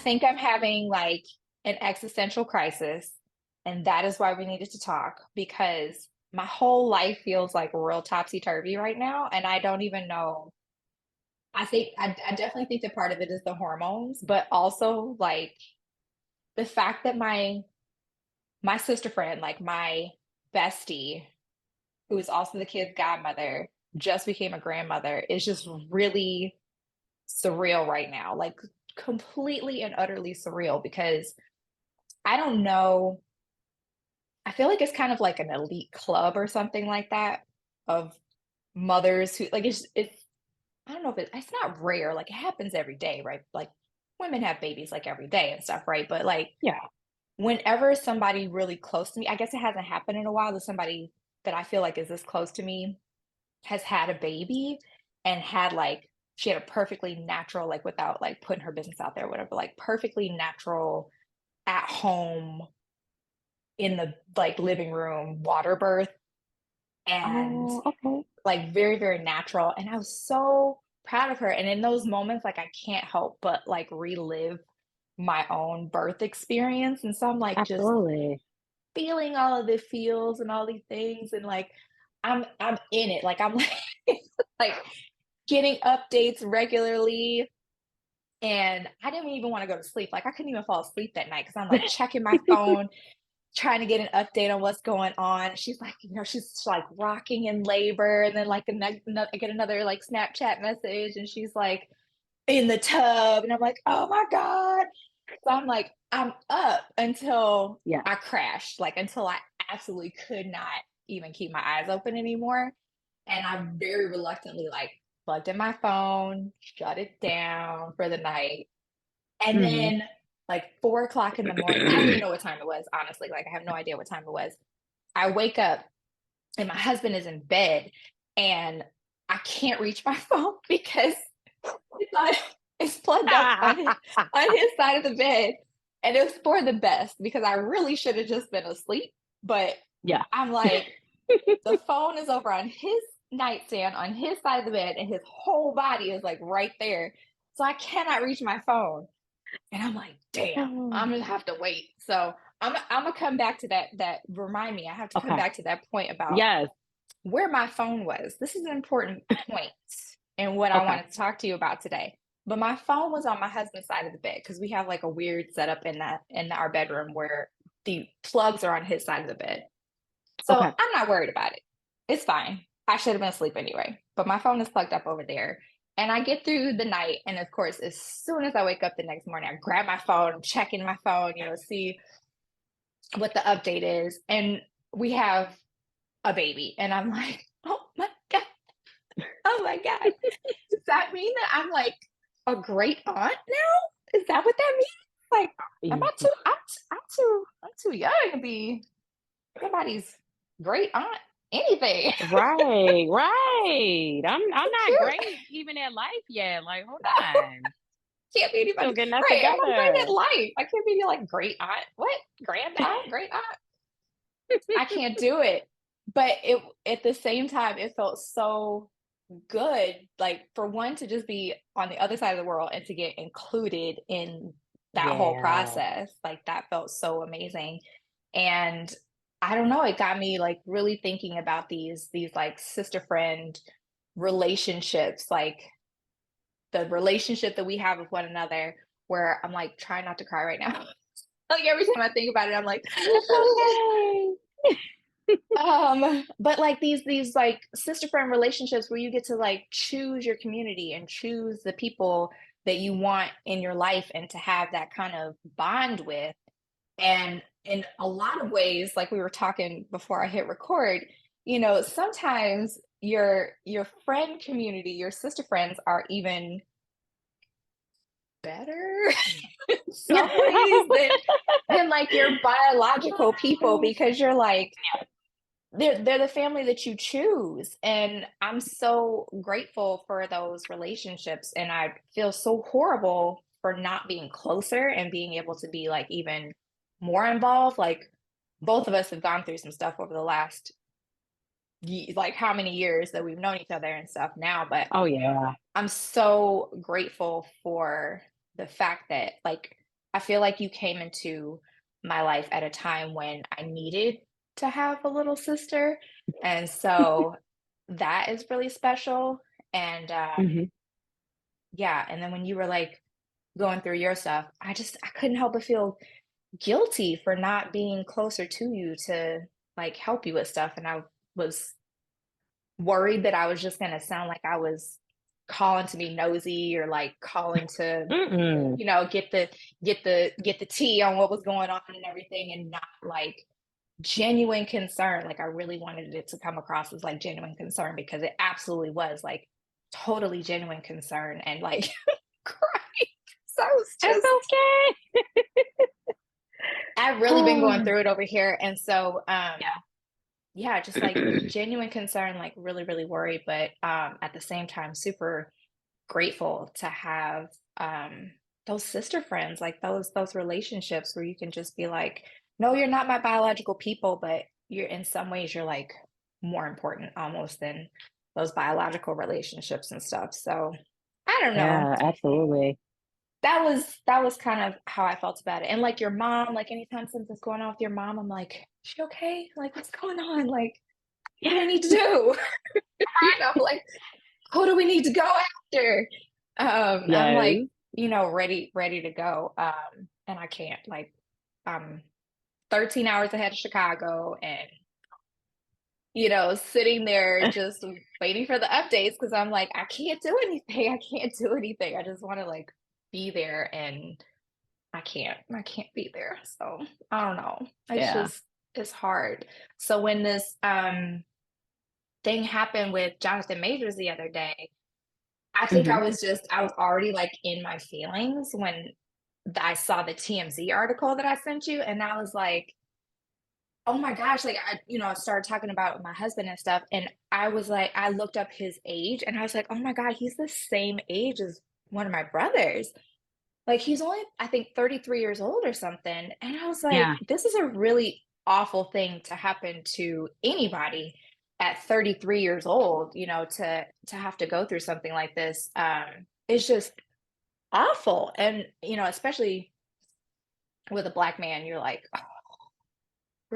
think I'm having like an existential crisis, and that is why we needed to talk because my whole life feels like real topsy-turvy right now, and I don't even know. I definitely think that part of it is the hormones, but also like the fact that my sister friend, like my bestie, who is also the kid's godmother, just became a grandmother is just really surreal right now. Like completely and utterly surreal because I don't know. I feel like it's kind of like an elite club or something like that of mothers who like it's I don't know if it's not rare, like it happens every day, right? Like women have babies like every day and stuff, right? But like Yeah. whenever somebody really close to me, I guess it hasn't happened in a while that somebody that I feel like is this close to me has had a baby and had like she had a perfectly natural, like without like putting her business out there, whatever, like perfectly natural at home in the like living room water birth and Oh, okay. like very, very natural. And I was so proud of her. And in those moments, like I can't help but like relive my own birth experience. And so I'm like just Absolutely. feeling all of the feels and all these things. And like I'm in it. Like I'm like like getting updates regularly. And I didn't even want to go to sleep. Like I couldn't even fall asleep that night because I'm like checking my phone, trying to get an update on what's going on. She's like, she's like rocking in labor, and then like I get another like Snapchat message, and she's like in the tub, and I'm like, oh my god. So I'm like, I'm up until Yeah. I crashed, like until I absolutely could not even keep my eyes open anymore, and I very reluctantly like plugged in my phone, shut it down for the night, and Mhm. then like 4 o'clock in the morning, I don't even know what time it was, honestly. Like I have no idea what time it was. I wake up and my husband is in bed and I can't reach my phone because it's on it's plugged up on his side of the bed. And it was for the best because I really should have just been asleep. But Yeah. I'm like, the phone is over on his nightstand on his side of the bed, and his whole body is like right there. So I cannot reach my phone. And I'm like, damn, I'm Oh. gonna have to wait. So I'm gonna come back to that remind me. I have to come Okay. back to that point about Yes. where my phone was. This is an important point and what I Okay. wanted to talk to you about today. But my phone was on my husband's side of the bed because we have like a weird setup in our bedroom where the plugs are on his side of the bed. So Okay. I'm not worried about it. It's fine. I should have been asleep anyway. But my phone is plugged up over there. And I get through the night. And of course, as soon as I wake up the next morning, I grab my phone, I'm checking my phone, see what the update is. And we have a baby. And I'm like, oh my God. Oh my God. Does that mean that I'm like a great aunt now? Is that what that means? Like, am I too, I'm too young to be somebody's great aunt anything. Right, right. I'm not Cute. great even at life yet. Like, hold No, on. can't be Still anybody. getting that Right. I'm not great at together. life. I can't be like great aunt. What? Grand aunt? Great aunt? I can't do it. But it at the same time, it felt so good. Like for one to just be on the other side of the world and to get included in that whole Yeah. process. Like that felt so amazing. And I don't know, it got me like really thinking about these like sister friend relationships, like the relationship that we have with one another, where I'm like trying not to cry right now. Like every time I think about it, I'm like, It's okay. but like these like sister friend relationships where you get to like choose your community and choose the people that you want in your life and to have that kind of bond with. And in a lot of ways, like we were talking before I hit record, sometimes your friend community, your sister friends are even better in some ways than like your biological people because you're like they're the family that you choose. And I'm so grateful for those relationships. And I feel so horrible for not being closer and being able to be like even more involved. Like both of us have gone through some stuff over the last like how many years that we've known each other and stuff now. But Oh yeah. I'm so grateful for the fact that like I feel like you came into my life at a time when I needed to have a little sister, and so that is really special, and, Mhm. yeah, and then when you were, like, going through your stuff, I couldn't help but feel guilty for not being closer to you to, like, help you with stuff, and I was worried that I was just gonna sound like I was calling to be nosy or, like, calling to, Mm-mm. get the tea on what was going on and everything, and not, like, genuine concern. Like, I really wanted it to come across as, like, genuine concern because it absolutely was, like, totally genuine concern and, like, crying. So I was That's just okay. I've really been going through it over here, and so, Yeah. yeah, just, like, genuine concern, like, really, really worried, but, at the same time, super grateful to have, those sister friends, like, those relationships where you can just be like, "No, you're not my biological people, but you're in some ways, you're, like, more important almost than those biological relationships and stuff." So, I don't know. Yeah, absolutely. That was kind of how I felt about it, and, like, your mom, like, anytime something's going on with your mom, I'm like, "Is she okay? Like, what's going on? Like, what do we need to do?" Like, "Who do we need to go after?" I'm, like, Yes. ready to go, and I can't, like, I'm 13 hours ahead of Chicago and, sitting there just waiting for the updates because 'cause I'm like, "I can't do anything, I can't do anything." I just wanna, like, be there and I can't be there, so, I don't know. Yeah. It's hard. So when this, thing happened with Jonathan Majors the other day, I think Mhm. I was already, like, in my feelings when I saw the TMZ article that I sent you, and I was like, "Oh my gosh," like, I started talking about it with my husband and stuff, and I was like I looked up his age, and I was like, "Oh my god, he's the same age as one of my brothers." Like, he's only, I think, 33 years old or something, and I was Yeah. like, "This is a really awful thing to happen to anybody at 33 years old, to have to go through something like this." It's just awful, and, especially with a Black man, you're like, "Oh,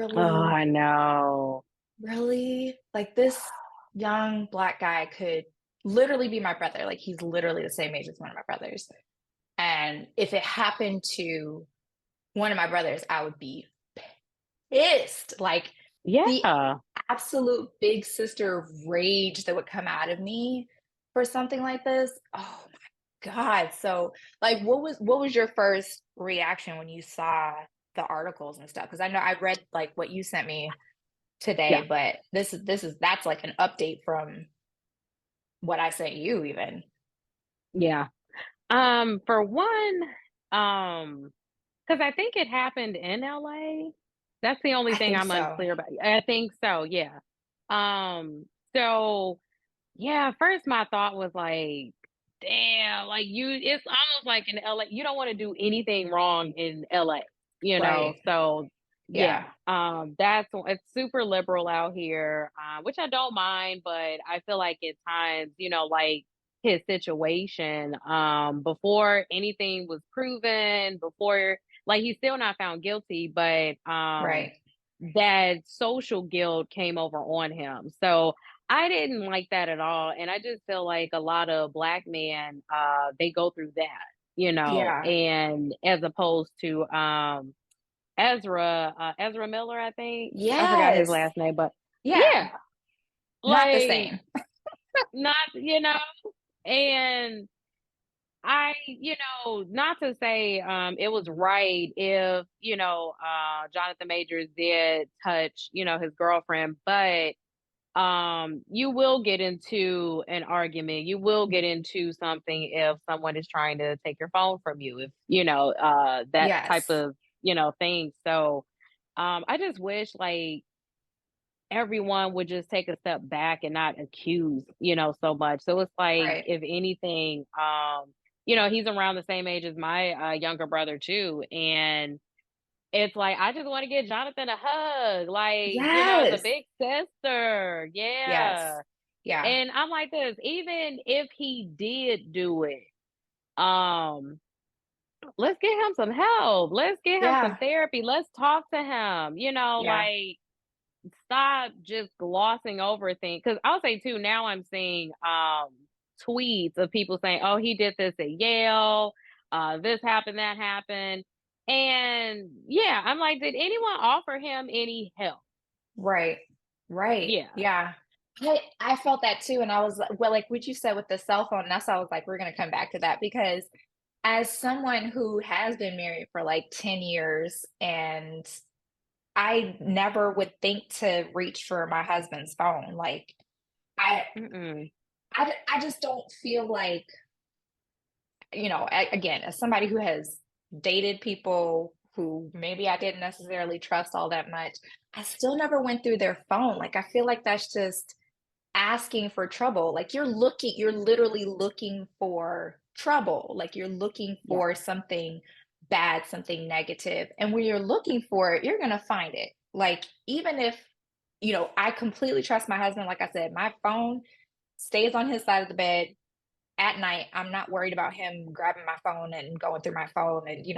Oh, really? I know. Really?" Like, this young Black guy could literally be my brother, like, he's literally the same age as one of my brothers, and if it happened to one of my brothers, I would be pissed. Like, the Yeah. absolute big sister rage that would come out of me for something like this. Oh my god. So, like, what was your first reaction when you saw the articles and stuff? Because I know I read, like, what you sent me Yeah. today, but that's like an update from what I sent you even. Yeah. For one, because I think it happened in LA. That's the only I thing think I'm so. unclear about. I think so, yeah. So yeah, first my thought was like, damn, like it's almost like in LA, you don't want to do anything wrong in LA, you know. Right. So yeah, Yeah. it's super liberal out here, which I don't mind, but I feel like at times, like his situation, before anything was proven, before like he's still not found guilty, but Right. that social guilt came over on him. So I didn't like that at all, and I just feel like a lot of Black men, they go through that, Yeah. and as opposed to, Ezra Miller, I think. I forgot his Yes. last name, but Yeah. yeah, Not the like, same. not and not to say, it was right if, Jonathan Majors did touch, his girlfriend, but you will get into an argument. You will get into something if someone is trying to take your phone from you, if that type Yes. of thing. So I just wish like everyone would just take a step back and not accuse, so much. So it's like Right. if anything, he's around the same age as my younger brother too, and it's like, I just wanna give Jonathan a hug, like, as a Yes. big sister, Yes. yeah, Yeah. and I'm like this, even if he did do it, um, let's get him some help. Let's get him some Yeah, therapy. Let's talk to him. yeah, Like stop just glossing over things. Because I'll say too, now I'm seeing tweets of people saying, "Oh, he did this at Yale. This happened, that happened." And yeah, I'm like, did anyone offer him any help? right, right, Yeah. yeah. I felt that too, and I was like, well, like what you said with the cell phone. That's why I was like, we're gonna come back to that because as someone who has been married for like 10 years and I never would think to reach for my husband's phone. Like I, Mm-mm. I just don't feel like, again, as somebody who has dated people who maybe I didn't necessarily trust all that much, I still never went through their phone. Like I feel like that's just asking for trouble. Like you're literally looking for trouble. Like you're looking Yeah. for something bad, something negative. And when you're looking for it, you're going to find it. Like even if, I completely trust my husband. Like I said, my phone stays on his side of the bed at night. I'm not worried about him grabbing my phone and going through my phone. And, he's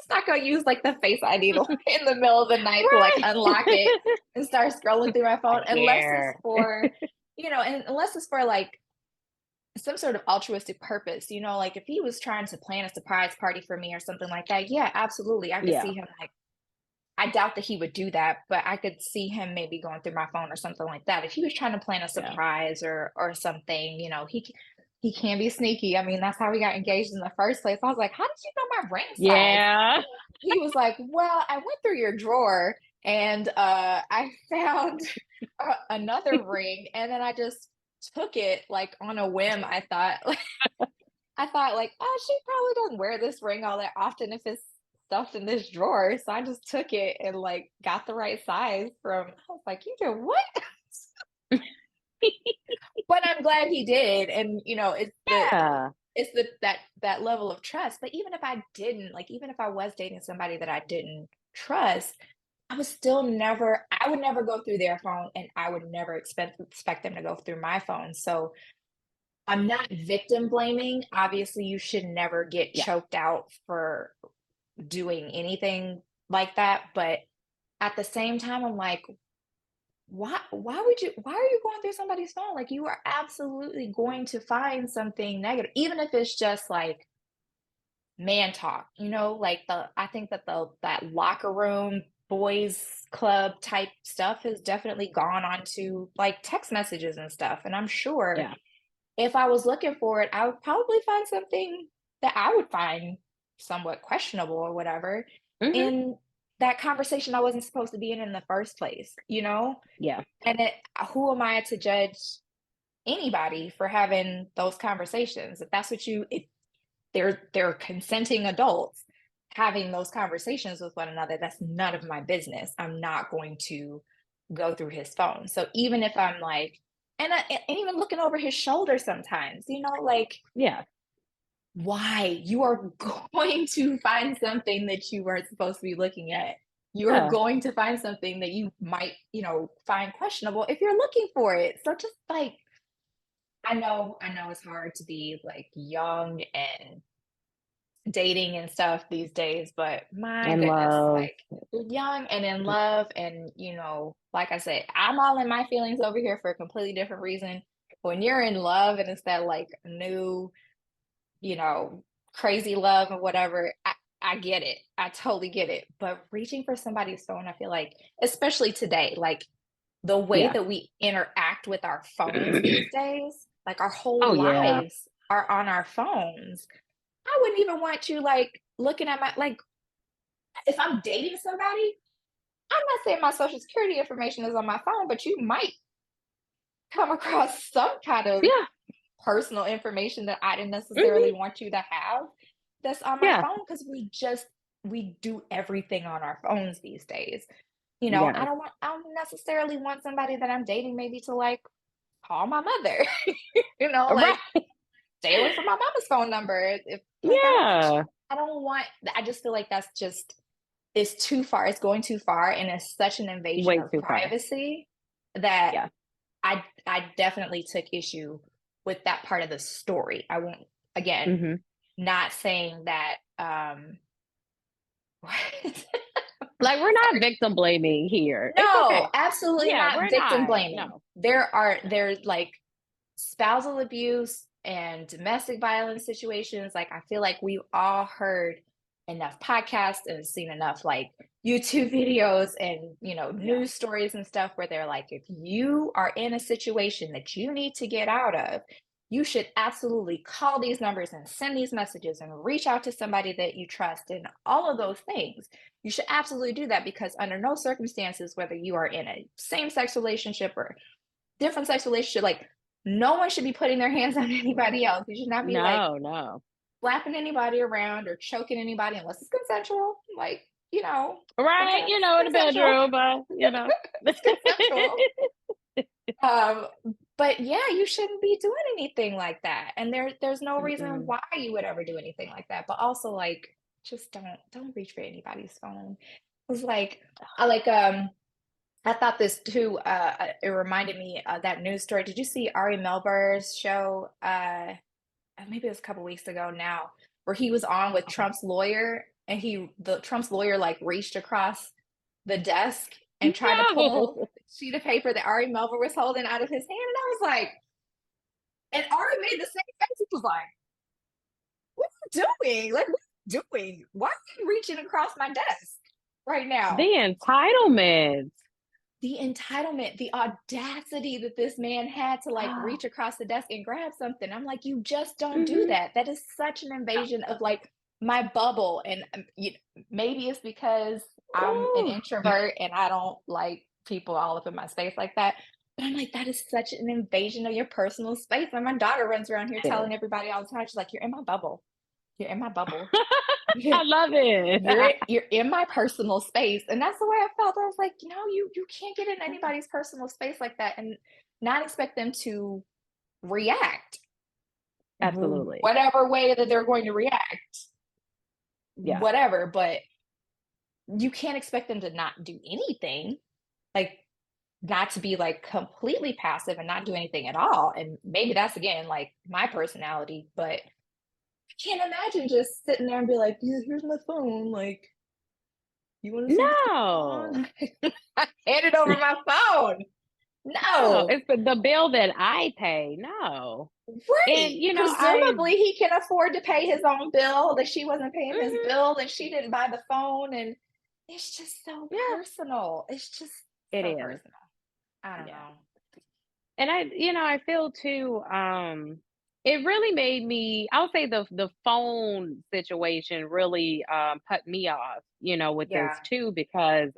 not going to use like the face ID in the middle of the night to like Right. unlock it and start scrolling through my I phone, unless it's care. for, and unless it's for like some sort of altruistic purpose, like if he was trying to plan a surprise party for me or something like that, yeah, absolutely. I could Yeah. see him like, I doubt that he would do that, but I could see him maybe going through my phone or something like that. If he was trying to plan a Yeah. surprise or something, he can be sneaky. I mean, that's how we got engaged in the first place. I was like, "How did you know my ring size?" Yeah. He was like, "Well, I went through your drawer and I found another ring, and then I just took it like on a whim." I thought, like, "Oh, she probably doesn't wear this ring all that often if it's stuffed in this drawer." So I just took it and like got the right size from. I was like, "You did what?" But I'm glad he did, and Yeah. it's that level of trust. But even if I didn't, like, even if I was dating somebody that I didn't trust, I would never go through their phone, and I would never expect them to go through my phone. So I'm not victim blaming. Obviously, you should never get Yeah. choked out for doing anything like that. But at the same time, I'm like, why are you going through somebody's phone? Like you are absolutely going to find something negative, even if it's just like man talk, like I think that that locker room boys club type stuff has definitely gone on to like text messages and stuff. And I'm sure Yeah. if I was looking for it, I would probably find something that I would find somewhat questionable or whatever Mhm. in that conversation I wasn't supposed to be in the first place, Yeah. And who am I to judge anybody for having those conversations? If that's what if they're consenting adults having those conversations with one another, that's none of my business. I'm not going to go through his phone. So even if I'm like, and even looking over his shoulder sometimes, like Yeah. why you are going to find something that you weren't supposed to be looking at. You are Yeah. going to find something that you might, find questionable if you're looking for it. So just like I know it's hard to be like young and dating and stuff these days, but my And goodness, love. like young and in love, and like I said, I'm all in my feelings over here for a completely different reason. When you're in love and it's that like new, you know, crazy love or whatever, I get it. I totally get it. But reaching for somebody's phone, I feel like, especially today, like the way Yeah. that we interact with our phones these days, like our whole Oh, yeah. lives are on our phones. I wouldn't even want you like looking at my like if I'm dating somebody, I'm not saying my social security information is on my phone, but you might come across some kind of Yeah. personal information that I didn't necessarily Mhm. want you to have that's on my Yeah. phone because we do everything on our phones these days. Yes. I don't necessarily want somebody that I'm dating maybe to like call my mother. Like Right. stay away from my mama's phone number. If like Yeah. I don't want I just feel like that's just it's too far. It's going too far and it's such an invasion Way of too far. privacy that Yeah. I definitely took issue with that part of the story. I won't again Mhm. not saying that what? Like, we're not Sorry. victim blaming here. It's No, okay. absolutely Yeah, not we're victim not. blaming. No. No. There's like spousal abuse and domestic violence situations. Like, I feel like we've all heard enough podcasts and seen enough like YouTube videos and, Yeah. news stories and stuff where they're like, if you are in a situation that you need to get out of, you should absolutely call these numbers and send these messages and reach out to somebody that you trust and all of those things. You should absolutely do that because under no circumstances, whether you are in a same-sex relationship or different sex relationship, like no one should be putting their hands on anybody else. You should not be like No, no. slapping anybody around or choking anybody unless it's consensual. Like, Right, sometimes it's in the consensual. bedroom, but, It's consensual. Um, but yeah, you shouldn't be doing anything like that. And there's no reason Mm-mm. why you would ever do anything like that. But also like just don't reach for anybody's phone. It was like I thought this too. It reminded me of that news story. Did you see Ari Melber's show? Maybe it was a couple weeks ago now, where he was on with Okay. Trump's lawyer, and the Trump's lawyer like reached across the desk and tried to pull No. the sheet of paper that Ari Melber was holding out of his hand, and I was like, and Ari made the same face. He was like, "What are you doing? Like, what are you doing? Why are you reaching across my desk right The now?" entitlement. The entitlement, the audacity that this man had to like reach across the desk and grab something. I'm like, you just don't do Mhm. that. That is such an invasion of like my bubble. And maybe it's because I'm an Ooh. introvert and I don't like people all up in my space like that. But I'm like, that is such an invasion of your personal space. And my daughter runs around here It is. telling everybody all the time, she's like, you're in my bubble. You're in my bubble. I love it. You're in my personal space, and that's the way I felt. I was like, you can't get in anybody's personal space like that and not expect them to react Absolutely. whatever way that they're going to react, Yeah. whatever. But you can't expect them to not do anything, like not to be like completely passive and not do anything at all. And maybe that's again like my personality, but I can't imagine just sitting there and be like, yeah, here's my phone, like you want to see what's going No. on? I handed over my phone. No, No. it's the bill that I pay. No. And, Right. I Presumably, he can afford to pay his own bill, that she wasn't paying his mhm, bill, and she didn't buy the phone, and it's just so yeah, personal. It's just it so is. personal. I don't Yeah. know. And I feel too, it really made me, I'll say the phone situation really put me off, with this Yeah. too, because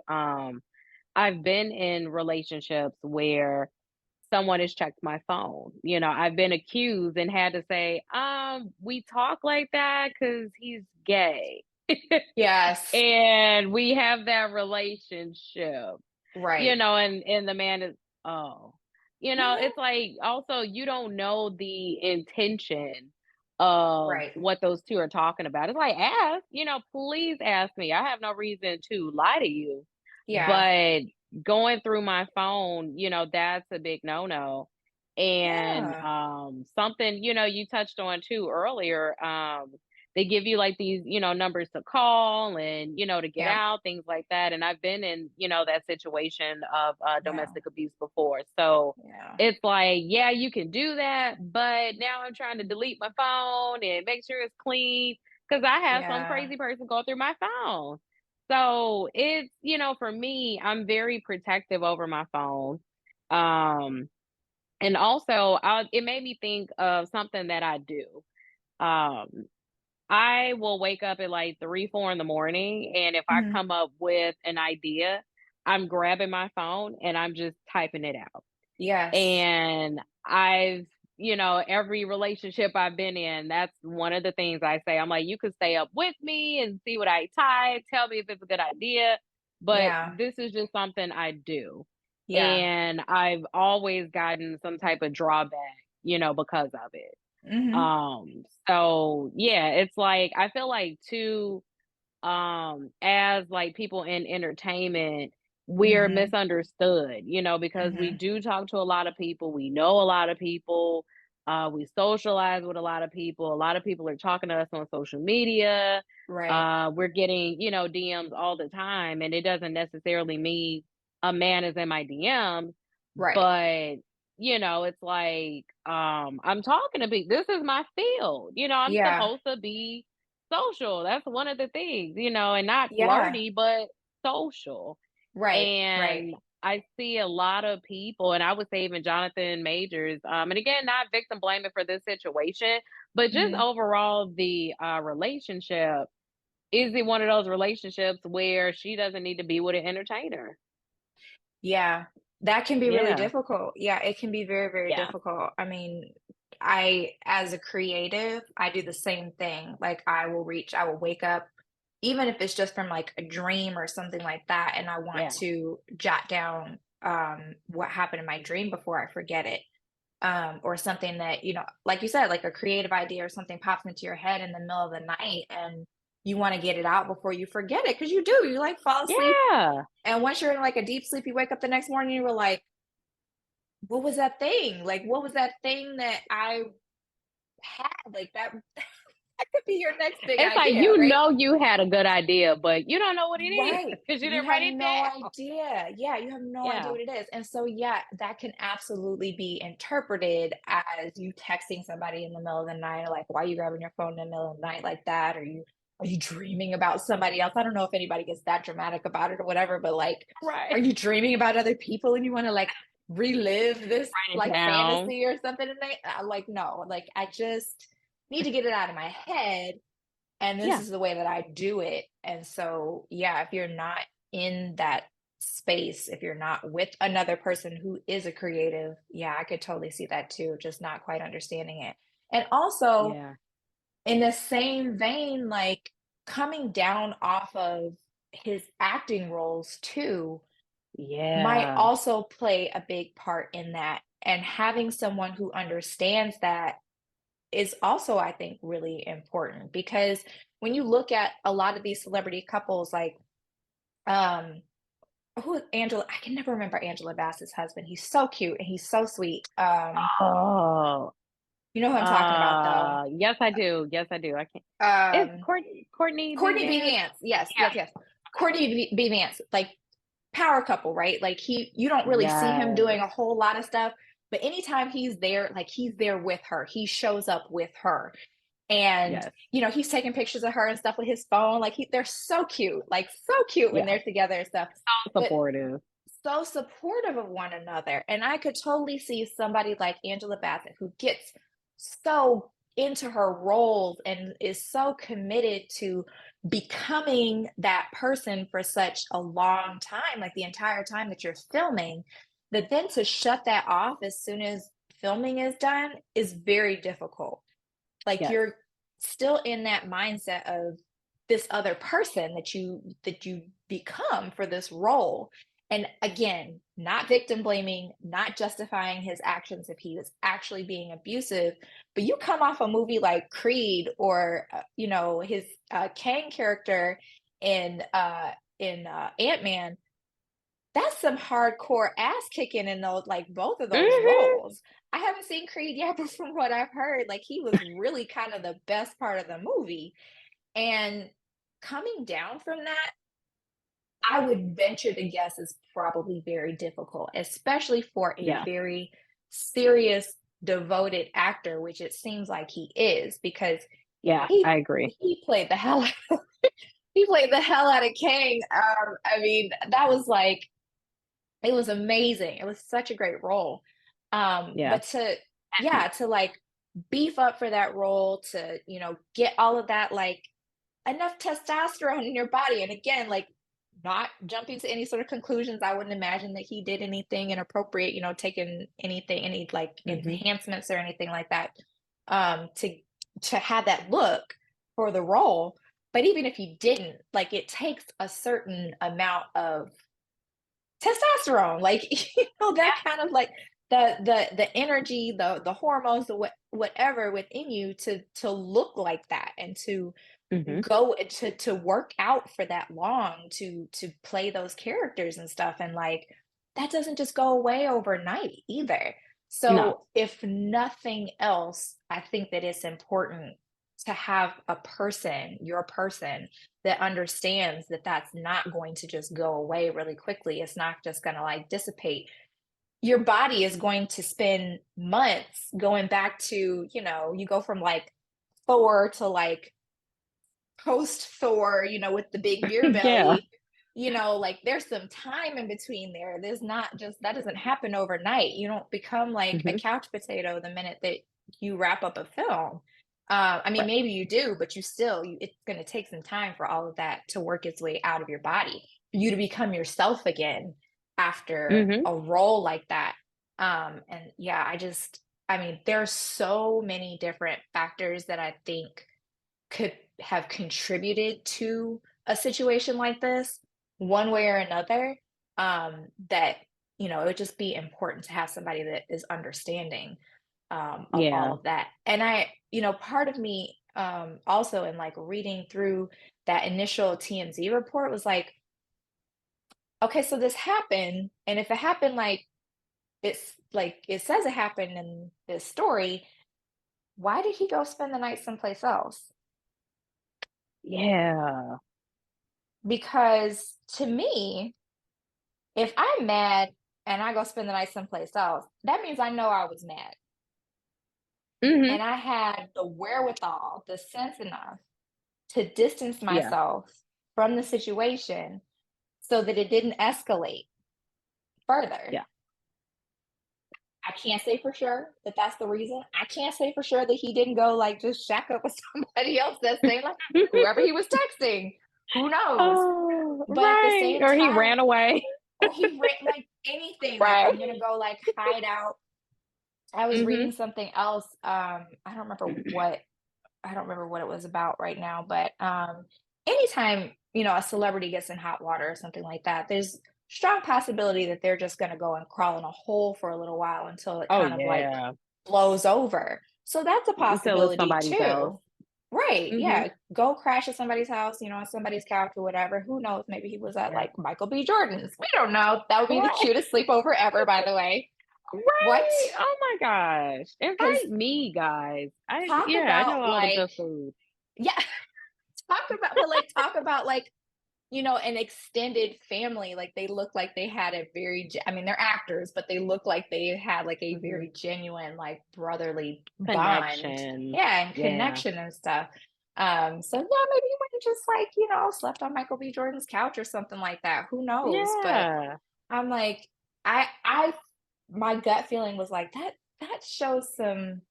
I've been in relationships where someone has checked my phone. I've been accused and had to say, we talk like that because he's gay. Yes. And we have that relationship, Right. and the man is, oh, Mhm. it's like also you don't know the intention of Right. what those two are talking about. It's like, ask, please ask me. I have no reason to lie to you. Yeah. But going through my phone, that's a big no-no. And Yeah. something, you touched on too earlier, they give you like these, numbers to call and, to get Yep. out, things like that. And I've been in, that situation of Yeah. domestic abuse before. So Yeah. it's like, yeah, you can do that, but now I'm trying to delete my phone and make sure it's clean because I have some Yeah. crazy person go through my phone. So it's, for me, I'm very protective over my phone. Um, and also, it made me think of something that I do. Um, I will wake up at like 3, 4 in the morning, and if I Mhm. come up with an idea, I'm grabbing my phone and I'm just typing it out. Yes. And every relationship I've been in, that's one of the things I say. I'm like, you could stay up with me and see what I type, tell me if it's a good idea, but Yeah. this is just something I do. Yeah. And I've always gotten some type of drawback, because of it. Mhm. So yeah, it's like I feel like too, as like people in entertainment, we're Mhm. misunderstood, because we Mhm. do talk to a lot of people, we know a lot of people, We socialize with a lot of people. A lot of people are talking to us on social media. Right. We're getting, DMs all the time, and it doesn't necessarily mean a man is in my DMs, Right. but it's like, I'm talking to people. This is my field. I'm Yeah. supposed to be social. That's one of the things, and not Yeah. flirty, but social. Right. Right. And I see a lot of people, and I would say even Jonathan Majors, and again, not victim blaming for this situation, but just Mhm. overall the relationship. Is it one of those relationships where she doesn't need to be with an entertainer? Yeah, that can be really Yeah, difficult. Yeah, it can be very, very yeah, difficult. I mean, as a creative, I do the same thing. Like, I will wake up, even if it's just from like a dream or something like that, and I want yeah, to jot down what happened in my dream before I forget it. Or something that, like you said, like a creative idea or something pops into your head in the middle of the night and you want to get it out before you forget it because you do. You like fall asleep yeah. and once you're in like a deep sleep, you wake up the next morning, you were like, what was that thing? Like, what was that thing that I had? Like that, that could be your next big It's like idea, right? you had a good idea, but you don't know what it is Right. because you You didn't have write it no down. idea. Yeah, you have no idea Yeah, what it is. And so, yeah, that can absolutely be interpreted as you texting somebody in the middle of the night, like, why are you grabbing your phone in the middle of the night like that? Are you dreaming about somebody else? I don't know if anybody gets that dramatic about it or whatever, but like, are right. you dreaming about other people and you want to like relive this Write it like down. fantasy or something? And like, no, like I just need to get it out of my head and this Yeah, is the way that I do it. And so, yeah, if you're not in that space, if you're not with another person who is a creative, yeah, I could totally see that too, just not quite understanding it. And also, yeah, in the same vein, like coming down off of his acting roles too might yeah, also play a big part in that. And having someone who understands that is also, I think, really important because when you look at a lot of these celebrity couples, like um, who Angela, I can never remember Angela Bassett's husband. He's so cute and he's so sweet. Oh, You know who I'm talking about, though. yes, I do. Yes, I do. I can't. It's Um, Courtney B. Courtney B. Vance. Vance. Yes, Yeah. yes, yes. Courtney B. Vance, like power couple, right? Like you don't really see him doing Yes. a whole lot of stuff, but anytime he's there, like he's there with her. He shows up with her. And, Yes. he's taking pictures of her and stuff with his phone. Like they're so cute, like so cute when Yeah. they're together and stuff, So but supportive. so supportive of one another. And I could totally see somebody like Angela Bassett who gets so into her roles and is so committed to becoming that person for such a long time, like the entire time that you're filming, that then to shut that off as soon as filming is done is very difficult. Like Yes. you're still in that mindset of this other person that you become for this role. And again, not victim blaming, not justifying his actions if he was actually being abusive, but you come off a movie like Creed or his Kang character in Ant-Man. That's some hardcore ass kicking in those, like, both of those Mhm. roles. I haven't seen Creed yet, but from what I've heard, like, he was really kind of the best part of the movie, and coming down from that, I would venture to guess is probably very difficult, especially for a Yeah. very serious, devoted actor, which it seems like he is, because Yeah, he I agree. he played the hell he played the hell out of Kang. I mean, that was like it was amazing. It was such a great role. Yeah. But to like beef up for that role, to, get all of that, like enough testosterone in your body. And again, like not jumping to any sort of conclusions. I wouldn't imagine that he did anything inappropriate, taking anything, any like Mhm. enhancements or anything like that, to have that look for the role. But even if he didn't, like it takes a certain amount of testosterone, like that kind of like the energy, the hormones, whatever within you to look like that and to Mhm. go to work out for that long to play those characters and stuff, and like that doesn't just go away overnight either. No. So, if nothing else, I think that it's important to have a person, your person, that understands that that's not going to just go away really quickly. It's not just going to like dissipate. Your body is going to spend months going back to, you go from like Thor to like post Thor, with the big beer Yeah. belly, like there's some time in between there. There's not just that doesn't happen overnight. You don't become like a Hmm. couch potato the minute that you wrap up a film. I mean, Right. maybe you do, but it's going to take some time for all of that to work its way out of your body, for you to become yourself again after Hmm. a role like that. And yeah, I mean, there's so many different factors that I think could have contributed to a situation like this one way or another, that it would just be important to have somebody that is understanding, of all Yeah. of that. And part of me, also in like reading through that initial TMZ report was like, okay, so this happened, and if it happened like it says it happened in this story, why did he go spend the night someplace else? Yeah. Because to me, if I'm mad and I go spend the night someplace else, that means I know I was mad. Hmm. And I had the wherewithal, the sense enough to distance Yeah. myself from the situation so that it didn't escalate further. Yeah. I can't say for sure that that's the reason. I can't say for sure that he didn't go like just shack up with somebody else that same like whoever he was texting. Who knows? Oh, But at the right. same Or he time, ran away. or he ran like anything, like Right. I'm gonna go like hide out. I was reading Hmm. something else. I don't remember what it was about right now, but anytime, a celebrity gets in hot water or something like that, there's strong possibility that they're just gonna go and crawl in a hole for a little while until it Oh kind of like yeah. blows over. So that's a Until it's possibility somebody's else. too. Right. Hmm. Yeah. Go crash at somebody's house, on somebody's couch or whatever. Who knows? Maybe he was at Yeah. like Michael B. Jordan's. We don't know. That would be the Right. cutest sleepover ever, by the way. What? Right. Oh my gosh. Because Invite me, guys. talk Yeah, I know about all the like, good food. yeah, talk about like, an extended family. Like they look like they had a I mean, they're actors, but they look like they had like a Hmm. very genuine, like brotherly bond. Connection. Yeah, and Yeah. connection and stuff. So yeah, maybe you might have just like, slept on Michael B. Jordan's couch or something like that. Who knows? But Yeah. I'm like, I my gut feeling was like that shows some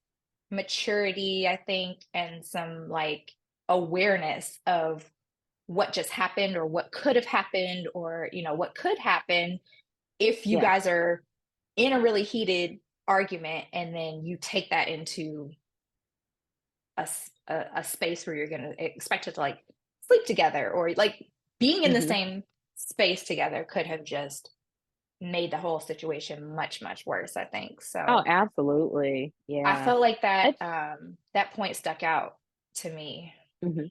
maturity, I think, and some like awareness of what just happened or what could have happened or, what could happen if you Yeah. guys are in a really heated argument and then you take that into a space where you're going to expect it to like sleep together or like being in the Hmm. same space together could have just made the whole situation much much worse, I think. Oh, So absolutely. I Yeah. felt like that It's that point stuck out to me. mhm.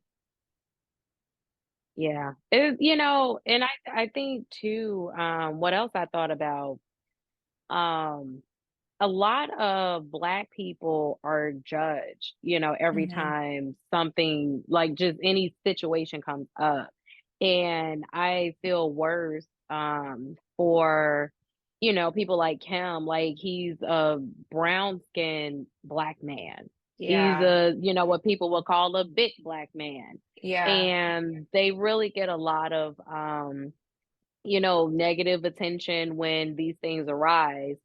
Yeah. And I think too, what else I thought about, um, a lot of Black people are judged, every Hmm. time something like just any situation comes up. And I feel worse for, people like him, like he's a brown skinned Black man. He's Yeah. what people would call a big Black man. Yeah. And they really get a lot of negative attention when these things arise.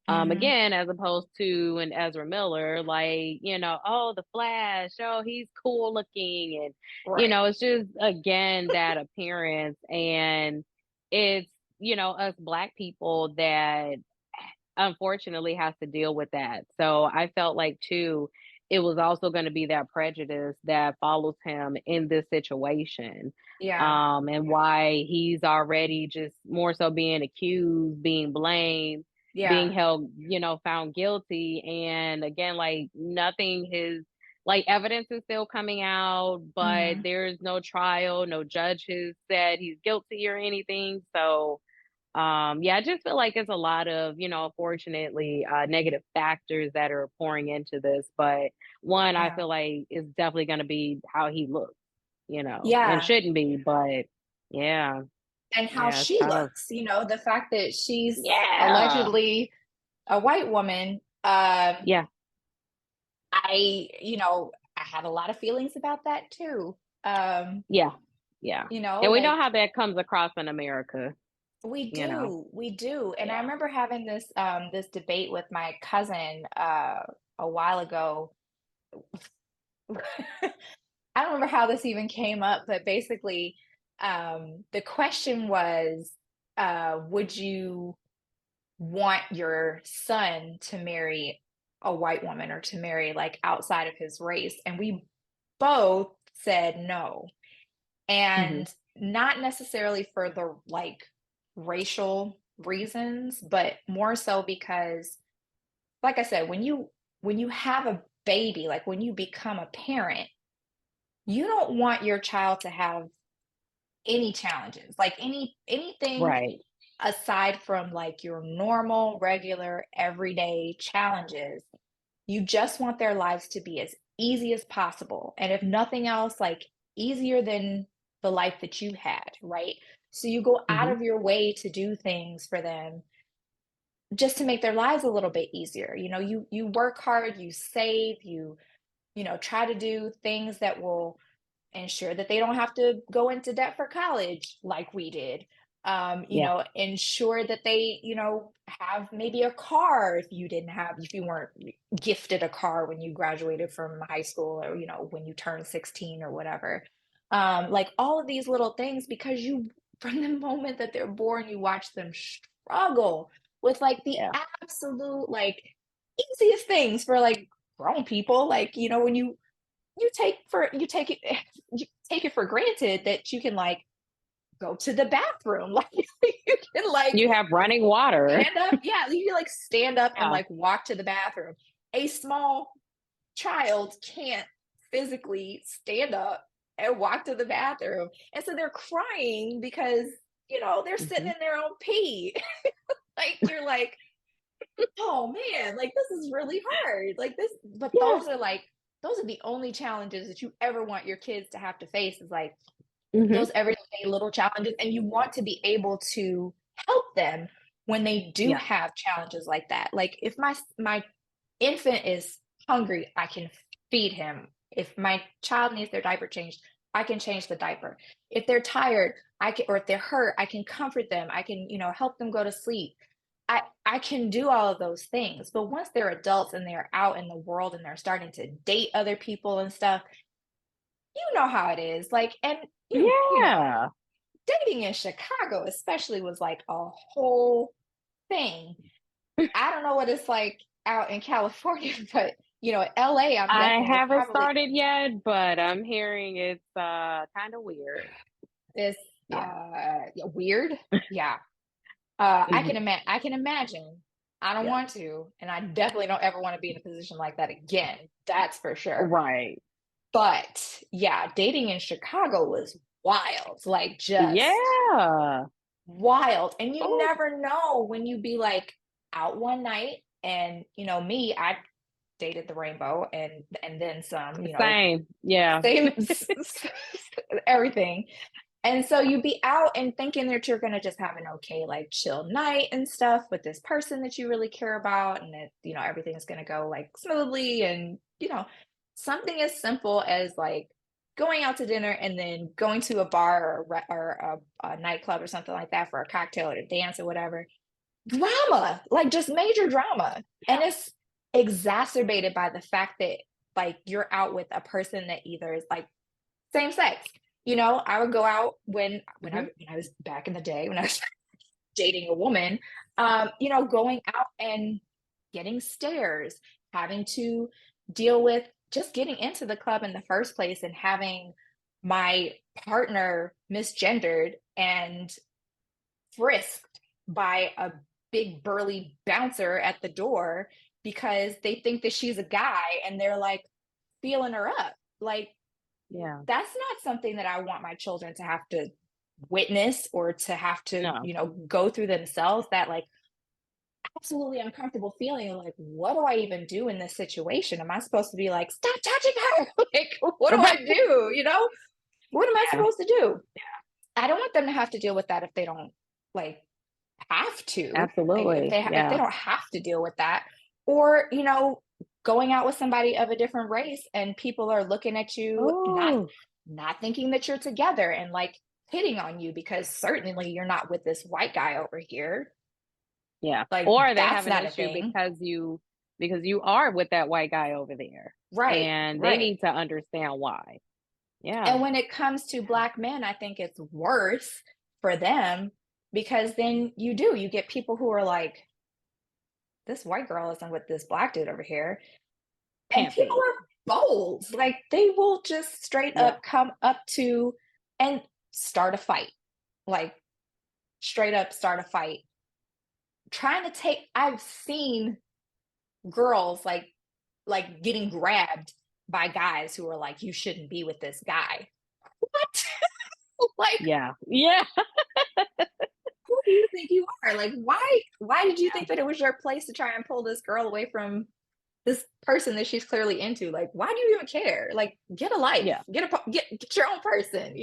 Hmm. Again, as opposed to an Ezra Miller, like, oh, the Flash, oh, he's cool looking. And, Right. it's just, again, that appearance. And it's, us Black people that unfortunately has to deal with that. So I felt like, too, it was also going to be that prejudice that follows him in this situation, Yeah. and why he's already just more so being accused, being blamed, being Yeah. held, found guilty. And again, like nothing his like evidence is still coming out, but Hmm. there's no trial, no judge has said he's guilty or anything. So Yeah, I just feel like it's a lot of, unfortunately, negative factors that are pouring into this. But one, I Yeah. feel like is definitely going to be how he looks, and Yeah. shouldn't be, but yeah, And how yeah, it's she tough. looks, the fact that she's Yeah, allegedly a white woman. yeah, I had a lot of feelings about that too. Um, yeah, yeah. And we know like how that comes across in America, we you know. do, we do. And I Yeah. remember having this debate with my cousin a while ago. I don't remember how this even came up, but basically, the question was, would you want your son to marry a white woman or to marry like outside of his race? And we both said no. Hmm. And not necessarily for the like racial reasons, but more so because, like I said, when you have a baby, like when you become a parent, you don't want your child to have any challenges, like anything Right. aside from like your normal, regular, everyday challenges. You just want their lives to be as easy as possible. And if nothing else, like easier than the life that you had, right? So you go out Hmm. of your way to do things for them just to make their lives a little bit easier. You work hard, you save, you try to do things that will ensure that they don't have to go into debt for college like we did. Yeah. Ensure that they, have maybe a car if you weren't gifted a car when you graduated from high school or, when you turned 16 or whatever. Like all of these little things because from the moment that they're born, you watch them struggle with like the Yeah. absolute, like easiest things for like grown people. Like, when you take it for granted that you can like go to the bathroom like you can like You have running water. stand up, yeah, you can like stand up and Yeah. like walk to the bathroom. A small child can't physically stand up and walk to the bathroom, and so they're crying because they're sitting Hmm. in their own pee. Like you're like, oh man, like this is really hard. Like this, but Yeah. those are the only challenges that you ever want your kids to have to face, is like Hmm. those everyday little challenges. And you want to be able to help them when they do Yeah. have challenges like that. Like if my infant is hungry, I can feed him. If my child needs their diaper changed, I can change the diaper. If they're tired, or if they're hurt, I can comfort them. I can, help them go to sleep. I can do all of those things. But once they're adults and they're out in the world and they're starting to date other people and stuff, you know how it is. Like, and Yeah. dating in Chicago especially was like a whole thing. I don't know what it's like out in California, but LA, I'm I guessing is haven't probably started yet, but I'm hearing it's kind of weird. this Yeah. yeah, weird. Yeah. Hmm. I can imagine. I don't Yeah. want to, and I definitely don't ever want to be in a position like that again. That's for sure. Right. But yeah, dating in Chicago was wild, like just Yeah. wild. And you Oh. never know when you be like out one night and me, I dated the rainbow and then some, Same. Yeah. same everything. And so you be out and thinking that you're gonna just have an okay, like chill night and stuff with this person that you really care about, and that everything's gonna go like smoothly, and something as simple as like going out to dinner and then going to a bar or a nightclub or something like that for a cocktail or a dance or whatever. Drama, like just major drama, and Yeah. it's exacerbated by the fact that like you're out with a person that either is like same sex. I would go out Hmm. when I was back in the day when I was dating a woman, going out and getting stares, having to deal with just getting into the club in the first place and having my partner misgendered and frisked by a big burly bouncer at the door because they think that she's a guy and they're like feeling her up. Like Yeah. that's not something that I want my children to have to witness or to have to, No. go through themselves, that like absolutely uncomfortable feeling like, what do I even do in this situation? Am I supposed to be like, stop touching her? Like, what do I Right. do? What am I Yeah. supposed to do? I don't want them to have to deal with that if they don't like have to. Like Absolutely. if they Yeah. don't have to deal with that, or going out with somebody of a different race and people are looking at you Oh, not thinking that you're together and like hitting on you because certainly you're not with this white guy over here. yeah. Like Or they that's have an not a issue thing. because you are with that white guy over there, Right, and they right. need to understand why. Yeah. And when it comes to black men, I think it's worse for them because then you get people who are like, this white girl isn't with this black dude over here. And Can't people be. are bold. Like they will just straight Yeah. up come up to and start a fight. Like straight up start a fight. Trying to take I've seen girls like getting grabbed by guys who are like, you shouldn't be with this guy. What? Like, Yeah. Yeah. who do you think you are? Like, why did you think that it was your place to try and pull this girl away from this person that she's clearly into? Like, why do you even care? Like, get a life, Yeah. get your own person.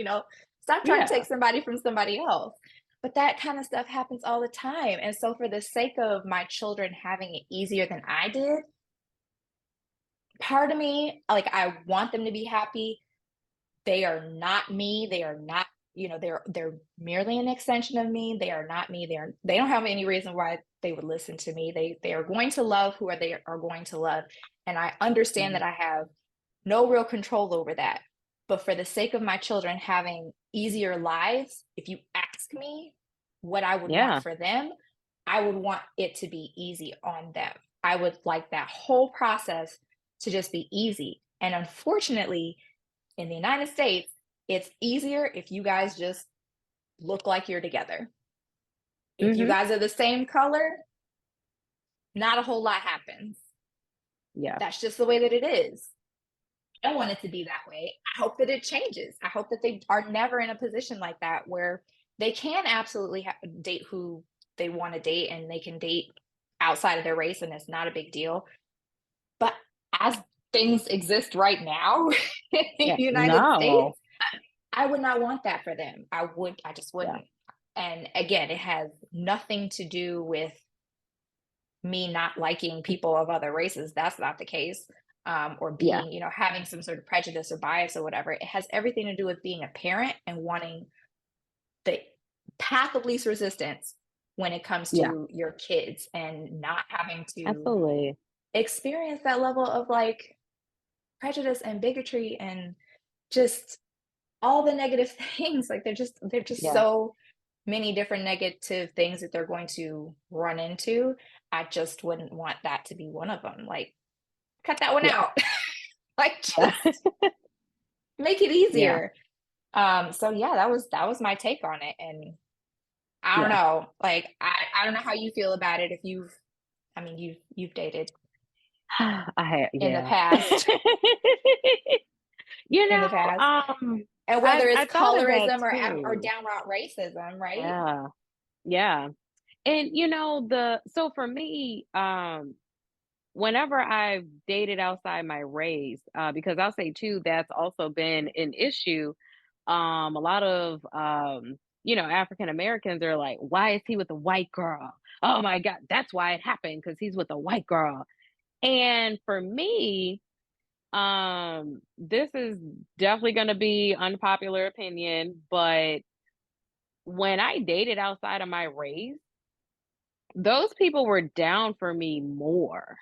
Stop trying to Yeah. take somebody from somebody else. But that kind of stuff happens all the time. And so, for the sake of my children having it easier than I did, part of me, like, I want them to be happy. They are not me. They are not, they're merely an extension of me. They are not me. They don't have any reason why they would listen to me. They are going to love who they are going to love. And I understand Mhm. that I have no real control over that. But for the sake of my children having easier lives, if you ask me what I would want Yeah. for them, I would want it to be easy on them. I would like that whole process to just be easy. And unfortunately, in the United States, it's easier if you guys just look like you're together. If you Mhm. guys are the same color, not a whole lot happens. Yeah. That's just the way that it is. I don't want it to be that way. I hope that it changes. I hope that they are never in a position like that where they can absolutely date who they want to date and they can date outside of their race and it's not a big deal. But as things exist right now in the Yeah. United No. States, I would not want that for them. I just Yeah. wouldn't. And again, it has nothing to do with me not liking people of other races. That's not the case. Or Yeah. being, having some sort of prejudice or bias or whatever. It has everything to do with being a parent and wanting the path of least resistance when it comes Yeah. to your kids and not having to Absolutely. experience that level of like prejudice and bigotry and just all the negative things. Like they're just Yeah. so many different negative things that they're going to run into. I just wouldn't want that to be one of them. Like, cut that one Yeah. out. Like, Yeah. just make it Yeah. easier. So yeah, that was my take on it. And I don't Yeah. know. Like, I don't know how you feel about it if I mean you've dated I had in the yeah. past, You in know, the past. And I whether it's I thought of that colorism or too. downright racism, right? Yeah. Yeah. And the so for me, whenever I've dated outside my race, because I'll say too, that's also been an issue. A lot of African Americans are like, why is he with a white girl? Oh my God, that's why it happened, because he's with a white girl. And for me, this is definitely gonna be unpopular opinion, but when I dated outside of my race, those people were down for me more,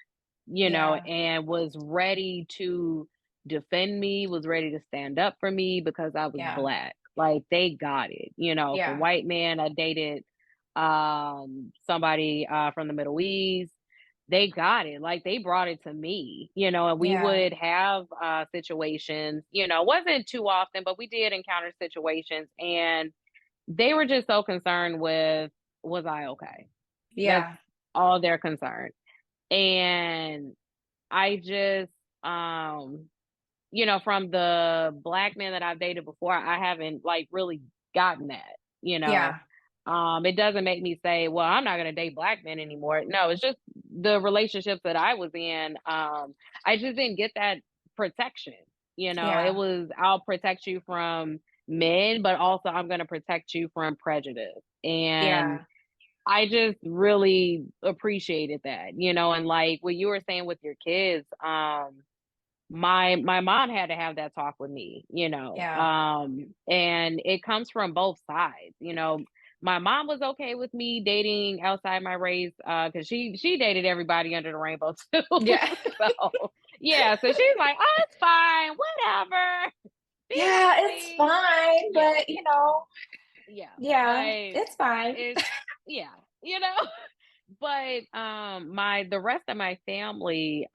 Yeah, and was ready to defend me, was ready to stand up for me because I was yeah, black. Like they got it. If a yeah, white man I dated somebody from the Middle East, they got it. Like they brought it to me, and we yeah, would have situations, wasn't too often, but we did encounter situations, and they were just so concerned with, was I okay? That's yeah, all they're concerned. And I just, um, from the black men that I've dated before, I haven't like really gotten that, you know. Yeah. It doesn't make me say, well, I'm not gonna date black men anymore. No, it's just the relationships that I was in, I just didn't get that protection. You know, it Yeah. was I'll protect you from men, but also I'm gonna protect you from prejudice. And Yeah. I just really appreciated that, you know, and like what you were saying with your kids, my mom had to have that talk with me, you know, Yeah. and it comes from both sides, you know. My mom was okay with me dating outside my race, because she dated everybody under the rainbow too. Yeah. So yeah, so she's like, oh, it's fine, whatever, be Yeah, it's happy. fine, Yeah, but yeah, yeah, but it's fine. it's yeah, you know. But my the rest of my family,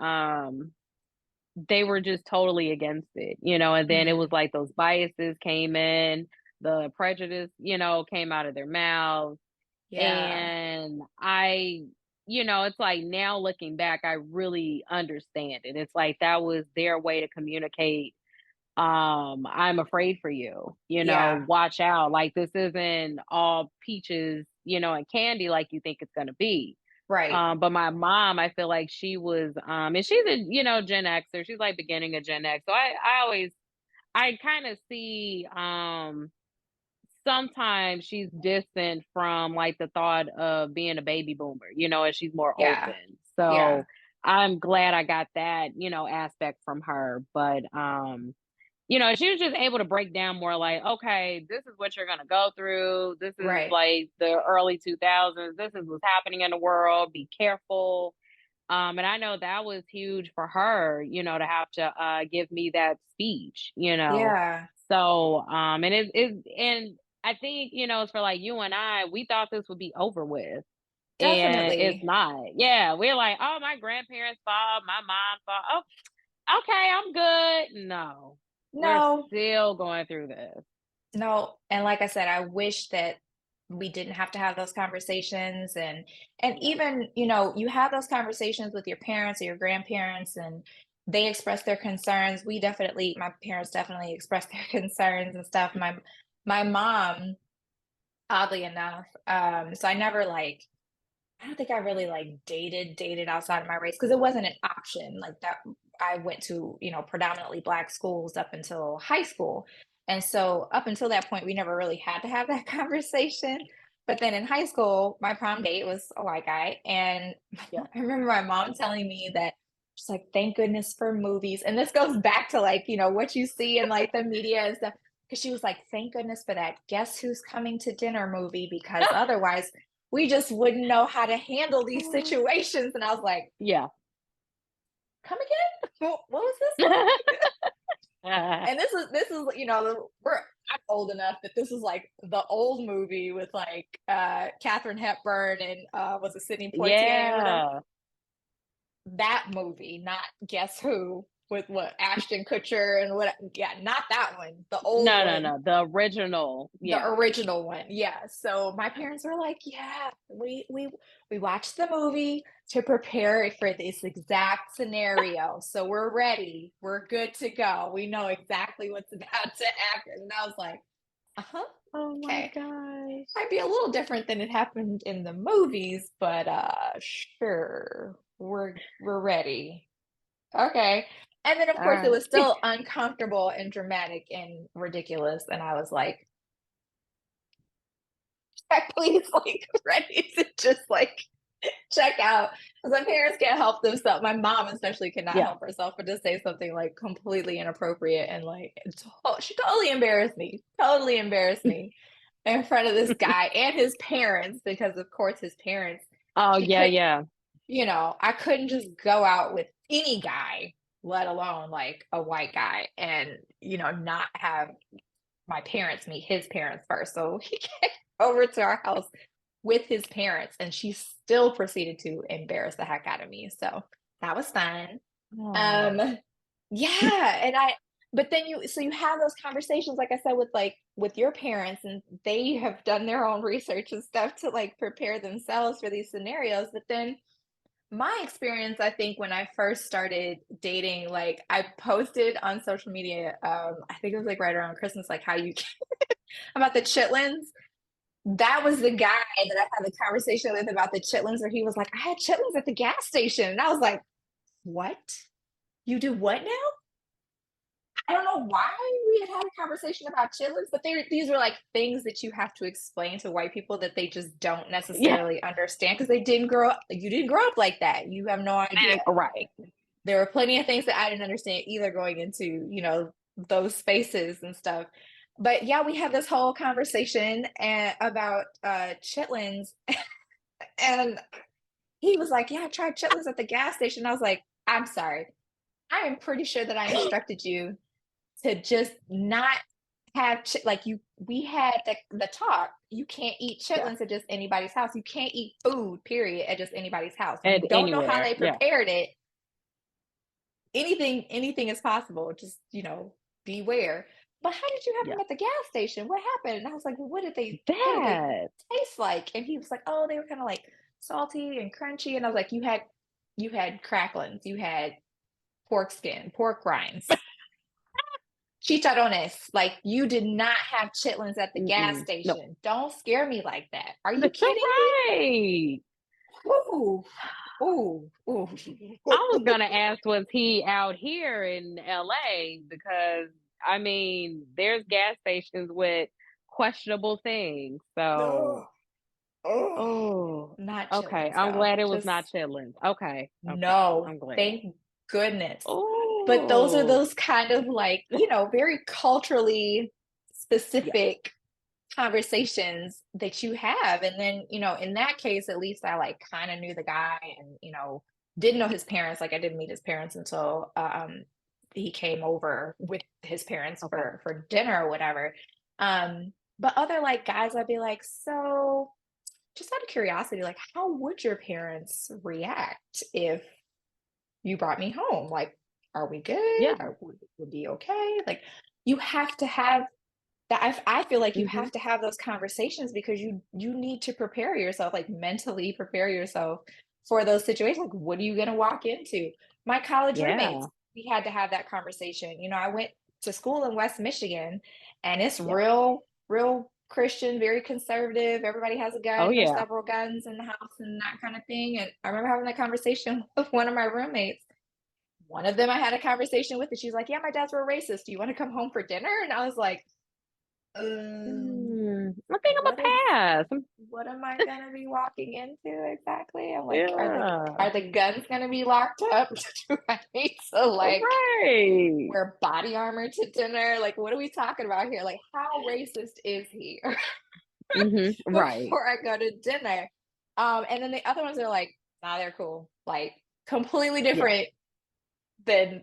they were just totally against it, you know, and then it was Mhm. like those biases came in, the prejudice, you know, came out of their mouths. Yeah. And I, you know, it's like now looking back, I really understand it. It's like that was their way to communicate. I'm afraid for you, you know, Yeah. watch out. Like this isn't all peaches, you know, and candy like you think it's gonna be. Right. But my mom, I feel like she was, and she's a, you know, Gen Xer. She's like beginning of Gen X. So I kind of see, sometimes she's distant from like the thought of being a baby boomer, you know, and she's more Yeah. open. Yeah. So I'm glad I got that, you know, aspect from her. But, you know, she was just able to break down more like, okay, this is what you're going to go through. This is Right. like the early 2000s. This is what's happening in the world. Be careful. And I know that was huge for her, you know, to have to give me that speech, you know. Yeah. So, and and I think, you know, it's for like you and I, we thought this would be over with. And it's Definitely. not. Yeah. We're like, oh, my grandparents fought, my mom fought. Oh, okay, I'm good. No, we're No. still going through this. No, and like I said, I wish that we didn't have to have those conversations and Yeah. even, you have those conversations with your parents or your grandparents and they express their concerns. My parents definitely express their concerns and stuff. My mom, oddly enough, so I never I don't think I really dated outside of my race because it wasn't an option like that. I went to, predominantly black schools up until high school. And so up until that point, we never really had to have that conversation. But then in high school, my prom date was a white guy. And Yeah. I remember my mom telling me that she's like, thank goodness for movies. And this goes back to what you see in the media and stuff. Cause she was like, thank goodness for that Guess Who's Coming to Dinner movie, because otherwise we just wouldn't know how to handle these situations. And I was like, Yeah. come again? What was this movie? And this is I'm old enough that this is like the old movie with Katherine Hepburn and was it Sidney Poitier or whatever. Yeah. That movie, not Guess Who, with what Ashton Kutcher and what, yeah, not that one, the old No, no, one. no. The original. The Yeah. original one, yeah. So my parents were like, "Yeah, we watched the movie to prepare for this exact scenario. So we're ready. We're good to go. We know exactly what's about to happen." And I was like, "Uh-huh. Oh my Okay. gosh. Might be a little different than it happened in the movies, but sure. We're ready." Okay. And then of All course it right. was still uncomfortable and dramatic and ridiculous, and I was like, please, ready to just check out because my parents can't help themselves. My mom especially cannot Yeah. help herself but to say something completely inappropriate and she totally embarrassed me in front of this guy and his parents because of course his parents Oh, she yeah, could yeah. I couldn't just go out with any guy, let alone a white guy, and not have my parents meet his parents first. So he came over to our house with his parents, and she still proceeded to embarrass the heck out of me. So that was fun. Oh, Um, yeah, but then you have those conversations, like I said, with your parents, and they have done their own research and stuff to prepare themselves for these scenarios. But then my experience, I think, when I first started dating, I posted on social media, I think it was right around Christmas, how you about the chitlins. That was the guy that I had the conversation with about the chitlins, where he was like, I had chitlins at the gas station. And I was like, what? You do what now? I don't know why we had a conversation about chitlins, but these were like things that you have to explain to white people that they just don't Yeah, necessarily understand because they didn't grow up. You didn't grow up like that. You have no idea. right. There were plenty of things that I didn't understand either going into, those spaces and stuff. But yeah, we had this whole conversation about chitlins, and he was like, "Yeah, I tried chitlins at the gas station." I was like, "I'm sorry. I am pretty sure that I instructed you to just not have like you we had the talk. You can't eat Yeah, chitlins at just anybody's house. You can't eat food, period, at just anybody's house. and You don't know how anywhere. they Yeah, prepared it. Anything is possible. Just, beware." But how did you have yeah. them at the gas station? What happened? And I was like, "Well, what did they That. taste like?" And he was like, "Oh, they were kind of like salty and crunchy." And I was like, "You had cracklings, you had pork skin, pork rinds, chicharrones. Like, you did not have chitlins at the gas Mm-mm. No. station. Don't scare me like that. Are you kidding me?" Right. Ooh, ooh, ooh. I was gonna ask, was he out here in LA? Because I mean, there's gas stations with questionable things. So, No. Oh, oh, not okay. chitlins I'm though. glad it was not Just chitlins. Okay, okay. no. I'm glad. Thank goodness. But those are Oh, those kind of like, very culturally yeah. specific conversations that you have. And then, in that case, at least I like kind of knew the guy and, didn't know his parents. Like, I didn't meet his parents until he came over with his parents Okay. for dinner or whatever. But other like guys, I'd be like, so just out of curiosity, like, how would your parents react if you brought me home? Like, are we good? Yeah. Or would be okay? Like, you have to have that. I feel like you Hmm. have to have those conversations because you need to prepare yourself, like mentally prepare yourself for those situations. Like, what are you going to walk into? My college roommates, Yeah. we had to have that conversation. I went to school in West Michigan, and it's Yeah. real Christian, very conservative. Everybody has a Oh gun or yeah. several guns in the house and that kind of thing. And I remember having that conversation with one of my roommates. One of them I had a conversation with, and she's like, "Yeah, my dad's were racist. Do you want to come home for dinner?" And I was like, I think I'm what a is pass. what am I gonna be walking into exactly? I'm like, are the Yeah. are the guns gonna be locked up? Do I need to like Right. wear body armor to dinner? Like, what are we talking about here? Like, how racist is he? Right. Before I go to dinner. And then the other ones are like, nah, they're cool. Like, completely Yeah. different than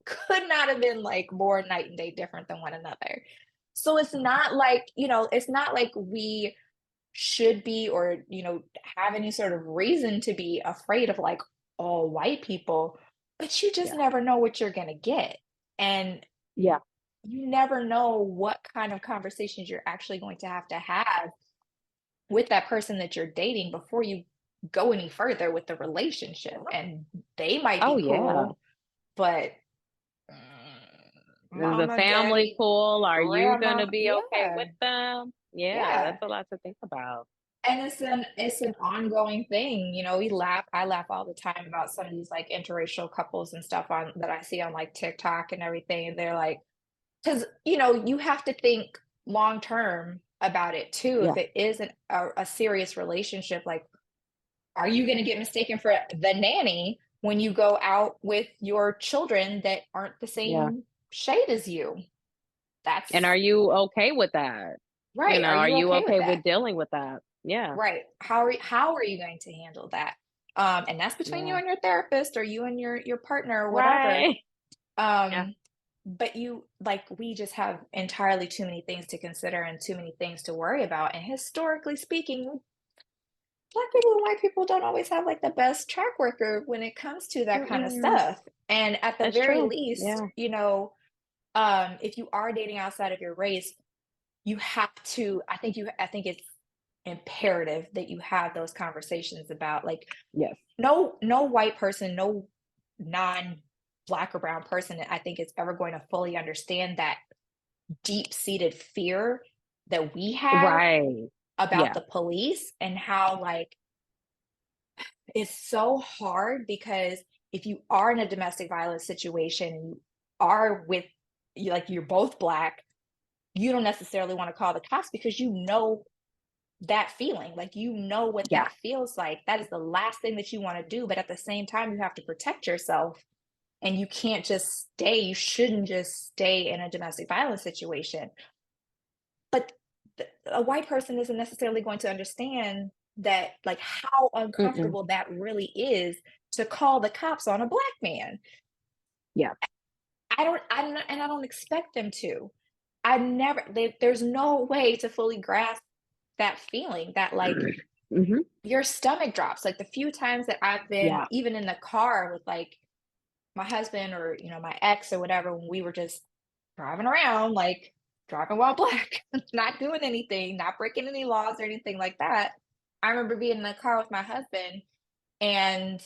could not have been like more night and day different than one another. So it's not like we should be or, have any sort of reason to be afraid of like all white people, but you just Yeah. never know what you're going to get. And Yeah. you never know what kind of conversations you're actually going to have with that person that you're dating before you go any further with the relationship. And they might Oh be yeah. cool, but Is the mama, family daddy, cool? Are you grandma, gonna be okay yeah, with them? Yeah, yeah. that's a lot to think about. And it's an ongoing thing. I laugh all the time about some of these like interracial couples and stuff on that I see on like TikTok and everything. And they're like, because you have to think long term about it too. Yeah. If it isn't a serious relationship, like, are you going to get mistaken for the nanny when you go out with your children that aren't the Yeah. same shade as you? And That's are you okay with that? right. Are Are you you okay with okay that? with dealing with that? Yeah. Right. How are you going to handle that? And that's between you Yeah. and your therapist or you and your partner or whatever. Right. Yeah. Um, but we just have entirely too many things to consider and too many things to worry about. And historically speaking, Black people and white people don't always have like the best track record when it comes to that kind of Mm-mm. stuff. And at the That's very true. least, Yeah. if you are dating outside of your race, you have to, I think it's imperative that you have those conversations about like Yes. no white person, no non black or brown person I think is ever going to fully understand that deep-seated fear that we have Right. about Yeah. the police and how, like, it's so hard because if you are in a domestic violence situation, you are with you're both Black, you don't necessarily wanna call the cops because you know that feeling, like, you know what Yeah. that feels like. That is the last thing that you wanna do, but at the same time, you have to protect yourself, and you shouldn't just stay in a domestic violence situation. But a white person isn't necessarily going to understand that, like, how Mm-mm. uncomfortable that really is to call the cops on a Black man. Yeah. I don't expect them to. There's no way to fully grasp that feeling that, like, Mhm. your stomach drops. Like, the few times that I've been Yeah. even in the car with, like, my husband or, my ex or whatever, when we were just driving around, like, driving while Black, not doing anything, not breaking any laws or anything like that. I remember being in the car with my husband and,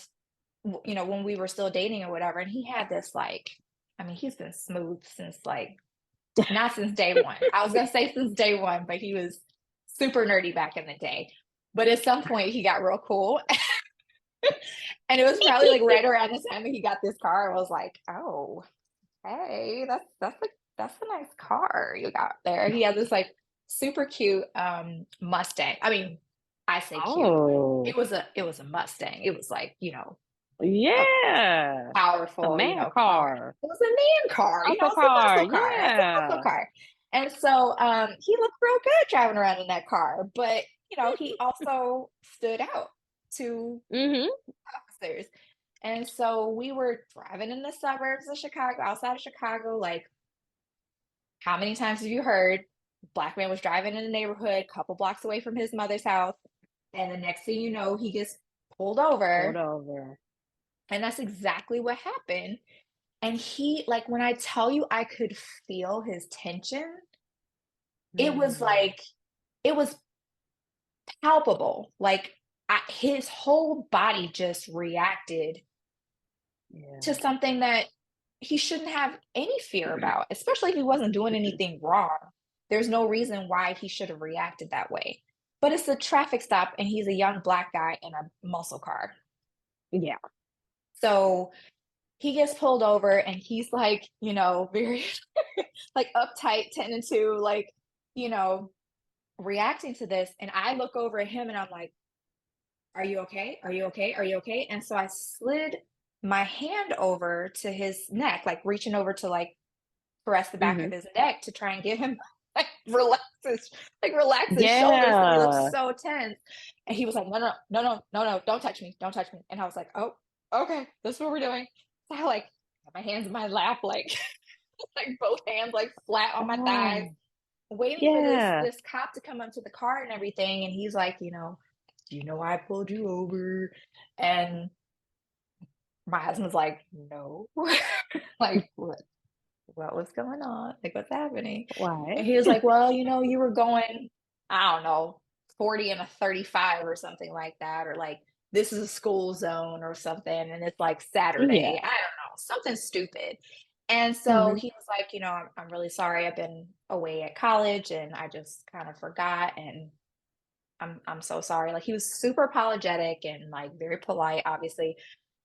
when we were still dating or whatever, and he had this, like, I mean, he's been smooth since, like, not since day one. I was gonna say since day one, but he was super nerdy back in the day. But at some point, he got real cool. And it was probably like right around the time that he got this car. I was like, oh, hey, that's a nice car you got there. He had this like super cute Mustang. I mean, I say cute. Oh, It was a Mustang. It was like, a yeah. The powerful, man car. car. It was a man car, Muscle it's a car. muscle car. It's a muscle Yeah. car. And so he looked real good driving around in that car, but he also stood out to Mhm. officers. And so we were driving in the suburbs of Chicago, outside of Chicago. Like, how many times have you heard Black man was driving in the neighborhood, couple blocks away from his mother's house, and the next thing you know, he gets pulled Pulled over. over. And that's exactly what happened. And like, when I tell you I could feel his tension, it was Mm. like, it was palpable. Like, his whole body just reacted to Yeah. something that he shouldn't have any fear about, especially if he wasn't doing anything wrong. There's no reason why he should have reacted that way. But it's a traffic stop and he's a young Black guy in a muscle car. Yeah. So he gets pulled over and he's like, very like uptight, tending to like, you know, reacting to this. And I look over at him and I'm like, are you okay? Are you okay? Are you okay? And so I slid my hand over to his neck, like reaching over to like caress the back of Mhm. his neck to try and get him like relax his shoulders because he looked Yeah. so tense. And he was like, no, no, no, no, no, no, don't touch me, don't touch me. And I was like, oh, okay, that's what we're doing. So I like got my hands in my lap, like like both hands like flat on my thighs, Oh, waiting for this yeah. this cop to come up to the car and everything. And he's like, do you know why I pulled you over? And my husband's like, no. Like, what was going on? Like, what's happening? Why? And he was like, well, you were going, I don't know, 40 and a 35 or something like that, or like this is a school zone or something, and it's like Saturday. Yeah. I don't know, something stupid. And so Mhm. he was like, I'm really sorry. I've been away at college and I just kind of forgot. And I'm so sorry. Like, he was super apologetic and like very polite, obviously.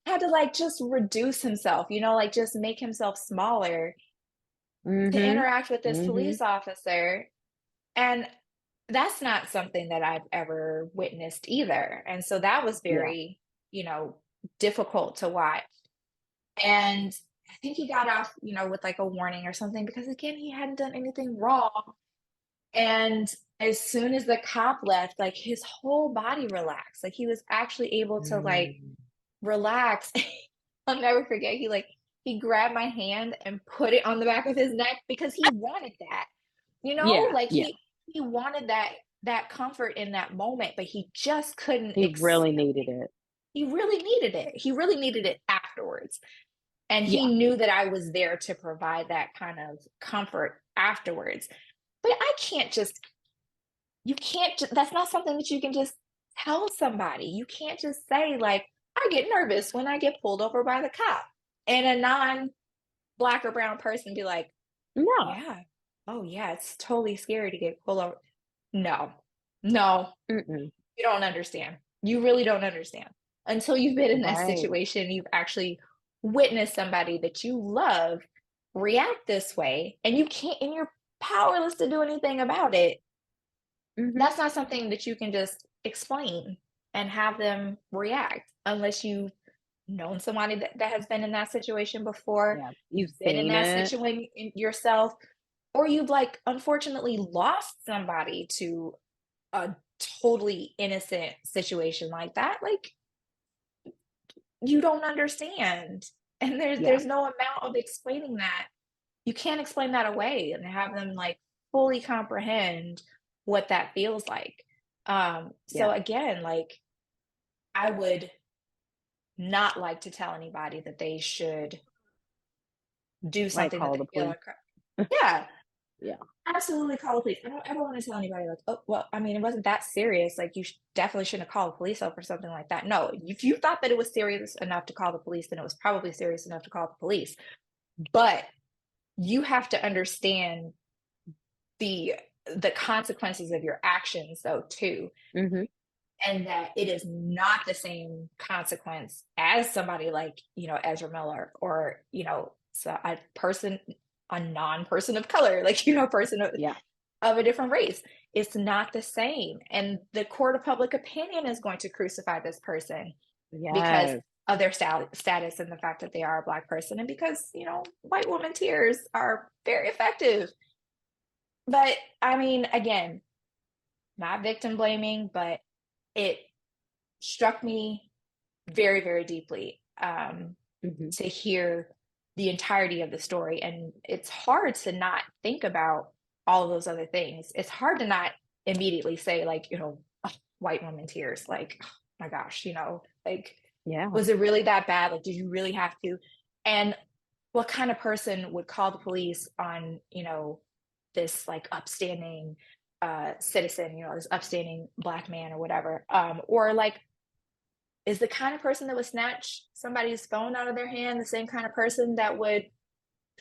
Had to like just reduce himself, like just make himself smaller to Mhm. interact with this Mhm. police officer. And that's not something that I've ever witnessed either. And so that was Yeah. very, difficult to watch. And I think he got off, with like a warning or something because again, he hadn't done anything wrong. And as soon as the cop left, like his whole body relaxed. Like he was actually able to like Mm. relax. I'll never forget. He grabbed my hand and put it on the back of his neck because he wanted that. Yeah. Like Yeah. he wanted that comfort in that moment, but he just couldn't He really accept. needed it. He really needed it. He really needed it afterwards. And he Yeah. knew that I was there to provide that kind of comfort afterwards. But I can't just you can't that's not something that you can just tell somebody. You can't just say like, I get nervous when I get pulled over by the cop. And a non black or brown person be like, No. yeah. Oh yeah, it's totally scary to get pulled over. No, no, Mm-mm. you don't understand. You really don't understand. Until you've been in that Right. situation, you've actually witnessed somebody that you love react this way, and you can't, and you're powerless to do anything about it. Mhm. That's not something that you can just explain and have them react unless you've known somebody that has been in that situation before, Yeah. You've you've been in seen that it. situation yourself, or you've like unfortunately lost somebody to a totally innocent situation like that. Like you don't understand. And Yeah. there's no amount of explaining that. You can't explain that away and have them like fully comprehend what that feels like. So Yeah. again, like I would not like to tell anybody that they should do Like, something that call they the feel police. are yeah, Yeah. absolutely call the police. I don't ever want to tell anybody like, oh, well, I mean, it wasn't that serious. Like, you definitely shouldn't have called the police over something like that. No, if you thought that it was serious enough to call the police, then it was probably serious enough to call the police. But you have to understand the the consequences of your actions, though, too, Mhm. and that it is not the same consequence as somebody like Ezra Miller or so a non-person of color, like a person Yeah. of a different race. It's not the same. And the court of public opinion is going to crucify this person because Yes. of their status and the fact that they are a Black person. And because, white woman tears are very effective. But I mean, again, not victim blaming, but it struck me very, very deeply Mhm. to hear the entirety of the story. And it's hard to not think about all of those other things. It's hard to not immediately say, like, "Oh, white woman tears." Like, oh my gosh, like, Yeah. was it really that bad? Like, did you really have to? And what kind of person would call the police on, this like upstanding citizen, this upstanding Black man or whatever? Or like, is the kind of person that would snatch somebody's phone out of their hand the same kind of person that would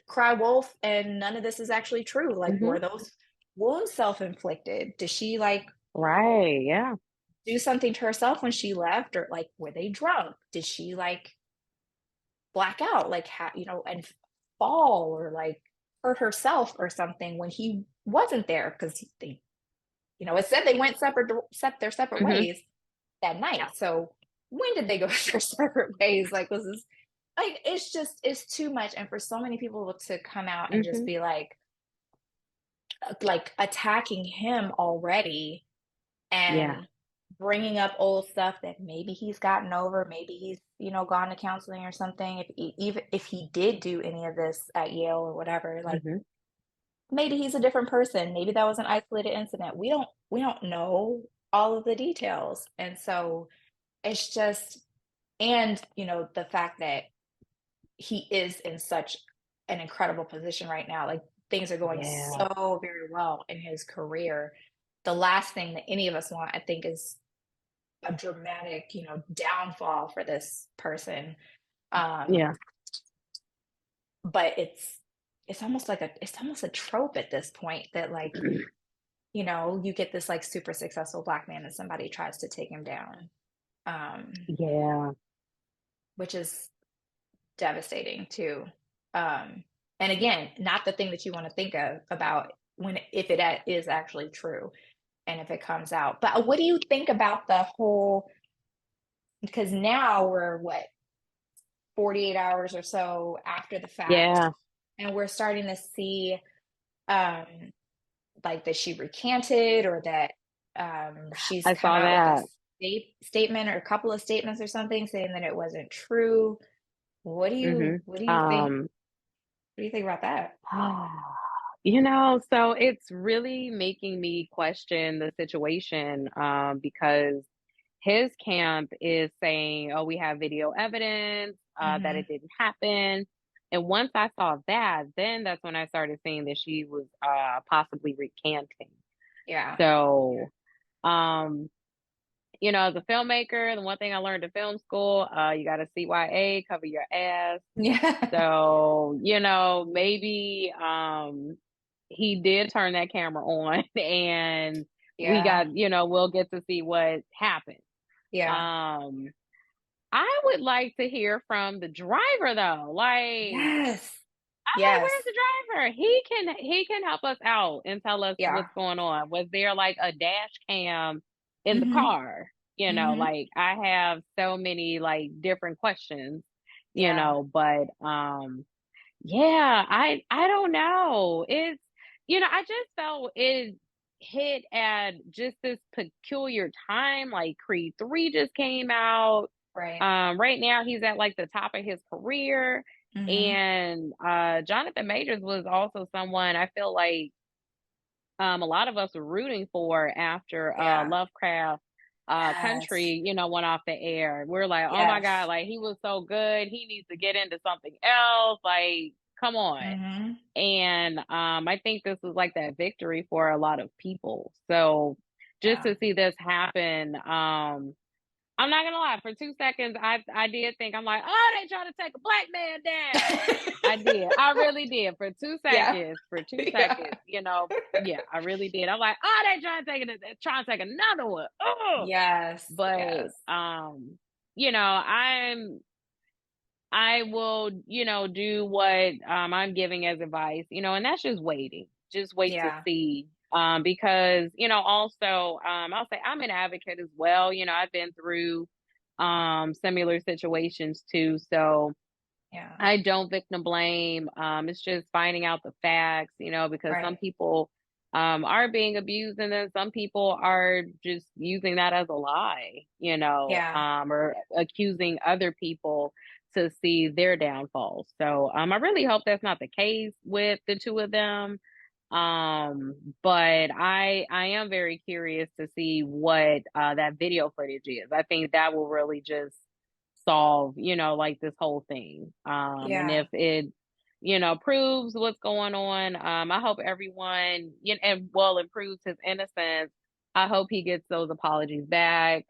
cry wolf and none of this is actually true? Like, Mhm. were those wounds self-inflicted? Did she like Right. Yeah. do something to herself when she left, or like were they drunk? Did she like black out, like and fall or like hurt herself or something when he wasn't there? Because they, it said they went set their separate Mhm. ways that night. Yeah. So when did they go their separate ways? Like, was this like, it's too much. And for so many people to come out and just Mhm. be like attacking him already Yeah. and bringing up old stuff that maybe he's gotten over, maybe he's, gone to counseling or something. Even if he did do any of this at Yale or whatever, like Mhm. maybe he's a different person. Maybe that was an isolated incident. We don't know all of the details. And so it's just, and the fact that he is in such an incredible position right now. Like, things are going Yeah. so very well in his career. The last thing that any of us want, I think, is a dramatic, downfall for this person. Um, Yeah. but it's almost a trope at this point that, like, you get this like super successful Black man and somebody tries to take him down. Yeah. Which is devastating too. And again, not the thing that you want to think of about when if it is actually true and if it comes out. But what do you think about the whole? Because now we're what 48 hours or so after the fact, Yeah. and we're starting to see um, like that she recanted or that she's I come saw out with a that. statement or a couple of statements or something saying that it wasn't true. What do you Mhm. what do you think? What do you think about that? So it's really making me question the situation, because his camp is saying, "Oh, we have video evidence that Hmm. it didn't happen." And once I saw that, then that's when I started seeing that she was possibly recanting. Yeah. So, um, as a filmmaker, the one thing I learned in film school, you got to CYA, cover your ass. Yeah. So, maybe, he did turn that camera on and we Yeah. got, we'll get to see what happened. Yeah. Um, I would like to hear from the driver though. Like, Yes. I'm like, Yes. where's the driver? He can help us out and tell us Yeah. what's going on. Was there like a dash cam in the Mhm. car? Mhm. Like I have so many like different questions, Yeah. but yeah, I don't know. I just felt it hit at just this peculiar time. Like Creed 3 just came out. Right. Right now he's at like the top of his career. Mhm. And Jonathan Majors was also someone I feel like a lot of us were rooting for after Yeah. Lovecraft Yes. Country, went off the air. We're like, oh my God, Yes. like he was so good. He needs to get into something else. Like, come on. Mhm. And I think this was like that victory for a lot of people. So just Yeah. to see this happen, I'm not gonna lie, for 2 seconds I did think I'm like, oh, they trying to take a black man down. I did. I really did. For two Yeah. seconds, for two Yeah. seconds, yeah, I really did. I'm like, oh, they trying to take another one. Oh, Yes. but Yes. you know, I'm I will, do what I'm giving as advice, and that's just waiting. Just wait to Yeah. see. Because, also, I'll say I'm an advocate as well. I've been through similar situations too. So Yeah. I don't victim blame. It's just finding out the facts, because some Right. people are being abused and then some people are just using that as a lie, Yeah. or accusing other people to see their downfall. So I really hope that's not the case with the two of them. But I am very curious to see what that video footage is. I think that will really just solve, like this whole thing. And Yeah. if it, proves what's going on, I hope everyone, and well, improves his innocence. I hope he gets those apologies back.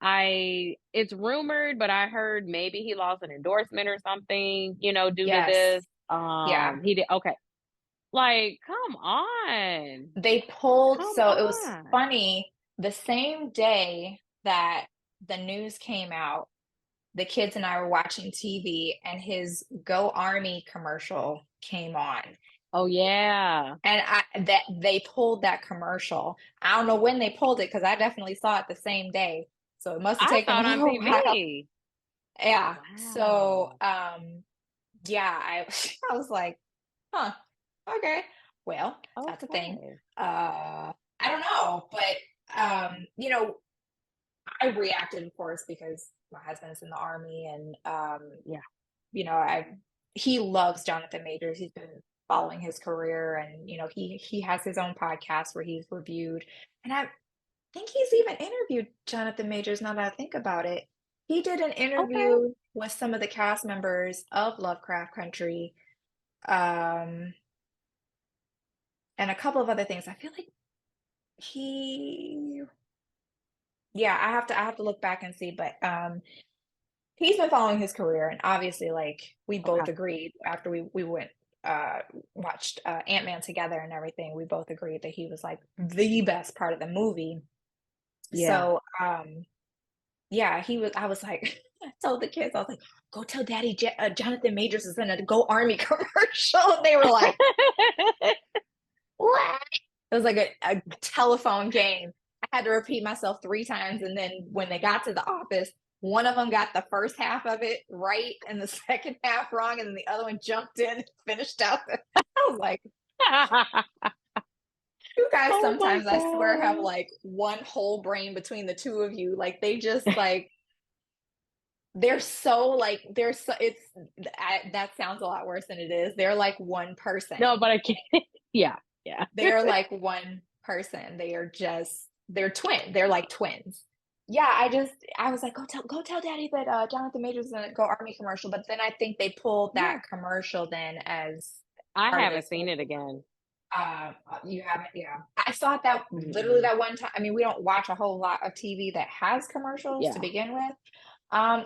It's rumored, but I heard maybe he lost an endorsement or something, due to Yes. this. Yeah. He did okay. Like, come on, They pulled, come so it was on. funny, the same day that the news came out, the kids and I were watching TV and his Go Army commercial came on. Oh yeah, And that they pulled that commercial. I don't know when they pulled it because I definitely saw it the same day. So it must have I taken saw it them on a while. TV. Yeah. So Wow. yeah, I I was like, huh, okay. Well, that's a thing. Okay. I don't know, but I reacted, of course, because my husband's in the army, and Yeah. I he loves Jonathan Majors. He's been following his career, and he has his own podcast where he's reviewed, and I think he's even interviewed Jonathan Majors. Now that I think about it, he did an Okay. interview with some of the cast members of Lovecraft Country, um, and a couple of other things. I feel like he, yeah, I have to look back and see, but he's been following his career, and obviously, like, we Okay. both agreed after we went, watched, Ant-Man together and everything, we both agreed that he was, like, the best part of the movie. Yeah. So, yeah, I was like I told the kids, I was like, "Go tell daddy Jonathan Majors is in a Go Army commercial," and they were like, "What?" It was like a telephone game. I had to repeat myself 3 times, and then when they got to the office, one of them got the first half of it right and the second half wrong, and then the other one jumped in and finished out the I was like, "You guys Oh my sometimes, I swear, have, god. like, one whole brain between the 2 of you." Like, they just, like they're so it's that sounds a lot worse than it is. They're like one No, person. but I can't. Yeah. Yeah. They're like one person. They're they're like twins. Yeah, I was like, go tell daddy that Jonathan Majors is gonna Go Army commercial. But then I think they pulled Yeah. that commercial then as I part of haven't this seen whole it again. you haven't, yeah. I saw it that literally Mm-mm. that one time. I mean, we don't watch a whole lot of TV that has commercials to Yeah. begin with.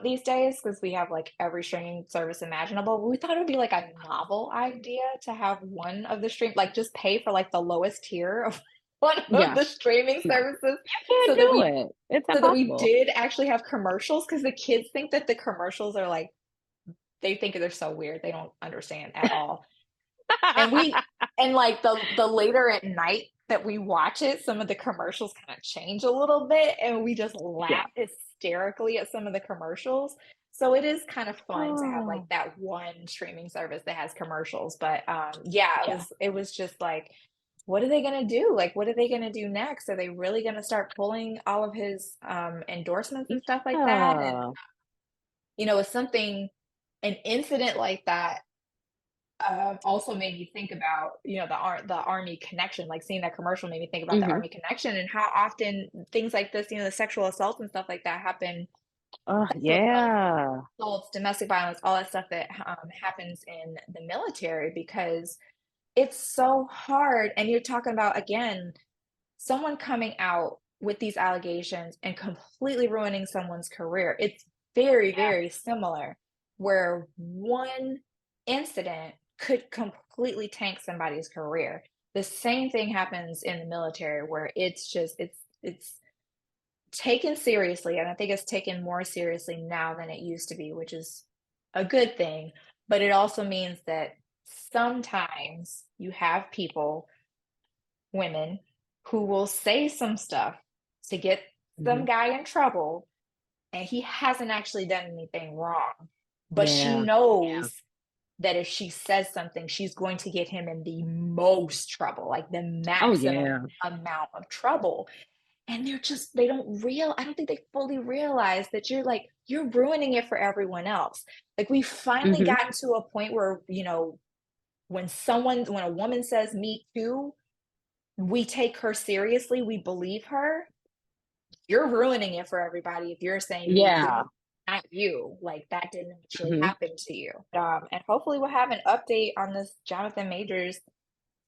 these days because we have like every streaming service imaginable. We thought it would be like a novel idea to have one of the stream, like just pay for like the lowest tier of one of Yeah. the streaming No. services You can't so that do we it. It's so that we impossible. did actually have commercials because the kids think that the commercials are like they think they're so weird. They don't understand at all. And we and like the later at night that we watch it, some of the commercials kind of change a little bit and we just Yeah. laugh hysterically at some of the commercials. So it is kind of fun to have like Oh, that one streaming service that has commercials. But yeah, yeah. it was just like what are they going to do? Like what are they going to do next? Are they really going to start pulling all of his endorsements and stuff like that? And Yeah. it's something an incident like that also made me think about the army connection. Like seeing that commercial made me think about the Mhm. army connection and how often things like this, the sexual assaults and stuff like that happen. Oh, Sexual yeah. assaults, domestic violence, all that stuff that happens in the military because it's so hard. And you're talking about again someone coming out with these allegations and completely ruining someone's career. It's very, Yeah. very similar, where one incident could completely tank somebody's career. The same thing happens in the military where it's taken seriously, and I think it's taken more seriously now than it used to be, which is a good thing. But it also means that sometimes you have people women who will say some stuff to get some Mhm. guy in trouble and he hasn't actually done anything wrong. But she Yeah. Yeah. knows that if she says something, she's going to get him in the most trouble, like the Oh, maximum yeah. amount of trouble. And they don't I don't think they fully realize that you're ruining it for everyone else. Like we've finally Mhm. gotten to a point where, when a woman says me too, we take her seriously, we believe her. You're ruining it for everybody if you're saying me too, Yeah. not you. Like that didn't actually Mhm. happen to you. And hopefully we'll have an update on this Jonathan Majors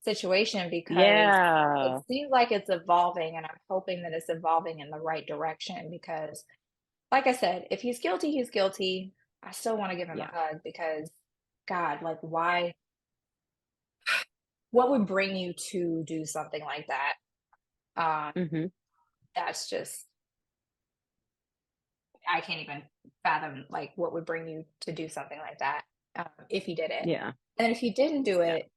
situation because it Yeah. seems like it's evolving and I'm hoping that it's evolving in the right direction because like I said, if he's guilty, he's guilty. I still want to give him a Yeah. hug because God, like what would bring you to do something like that? Um, Mhm. that's just I can't even fathom like what would bring you to do something like that if you did it. Yeah. And if you didn't do Yeah. it,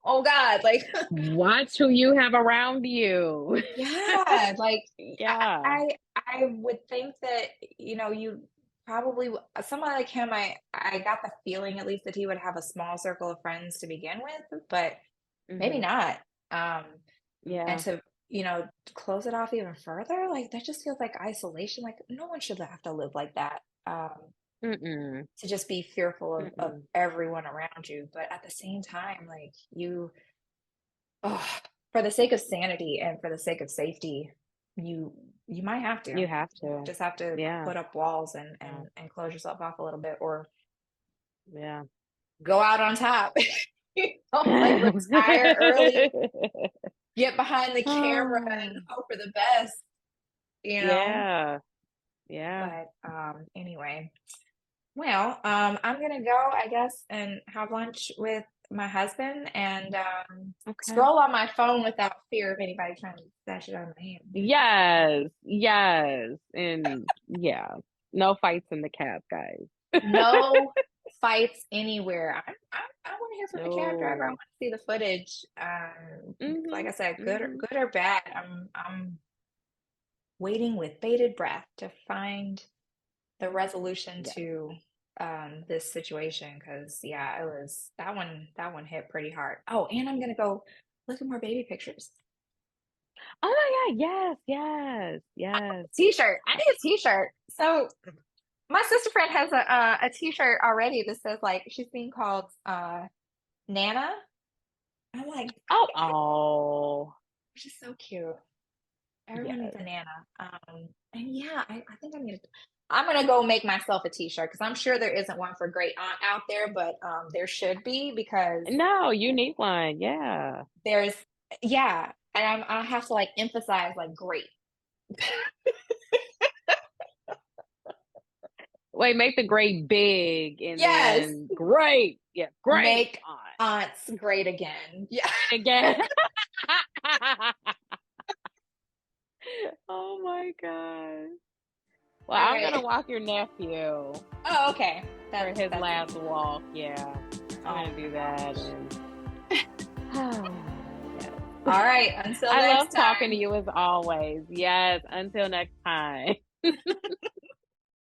oh God, like Watch who you have around you. yeah, like Yeah. I would think that you probably someone like him. I got the feeling at least that he would have a small circle of friends to begin with, but maybe Mhm. not. Um, and Yeah. to close it off even further, like that just feels like isolation. Like no one should have to live like that. Mm-mm. To just be fearful of Mm-mm. everyone around you. But at the same time, like oh, for the sake of sanity and for the sake of safety, you might have to. You have You to. just have to Yeah. put up walls and Yeah. close yourself off a little bit or Yeah. go out on top. Like retire early, get behind the camera and Oh, hope for the best. yeah. Yeah. But anyway, well, I'm gonna go, I guess, and have lunch with my husband and Okay. scroll on my phone without fear of anybody trying to snatch it out of my hand. Yes. Yes. And yeah. No fights in the cab, guys. No fights anywhere. I want to hear from the cab driver. I No. want to see the footage. Like I Mhm. said, Mhm. good or bad. I'm waiting with bated breath to find the resolution Yeah. to this situation because yeah, it was that one hit pretty hard. Oh, and I'm gonna go look at more baby pictures. Oh my God. Yes. Yes. Yes. T-shirt. I need a t-shirt. So my sister friend has a t-shirt already that says like she's being called Nana. I'm like, Oh. Oh. which is so cute. Everyone needs Yes. a Nana. And yeah, I think I'm gonna go make myself a t-shirt because I'm sure there isn't one for great aunt out there, but there should be because No, you need one. Yeah. there's yeah, and I have to like emphasize like great. Wait, make the great big and Yes. then great. Yeah, great Make aunt. aunts great again. Yeah. Again. Oh my god. Well, All I'm gonna right. walk your nephew Oh, okay. for his That's last walk. Yeah, I'm oh gonna my do that. gosh. And yes. All right. Until I love next talking to time. you as always. Yes. Until next time.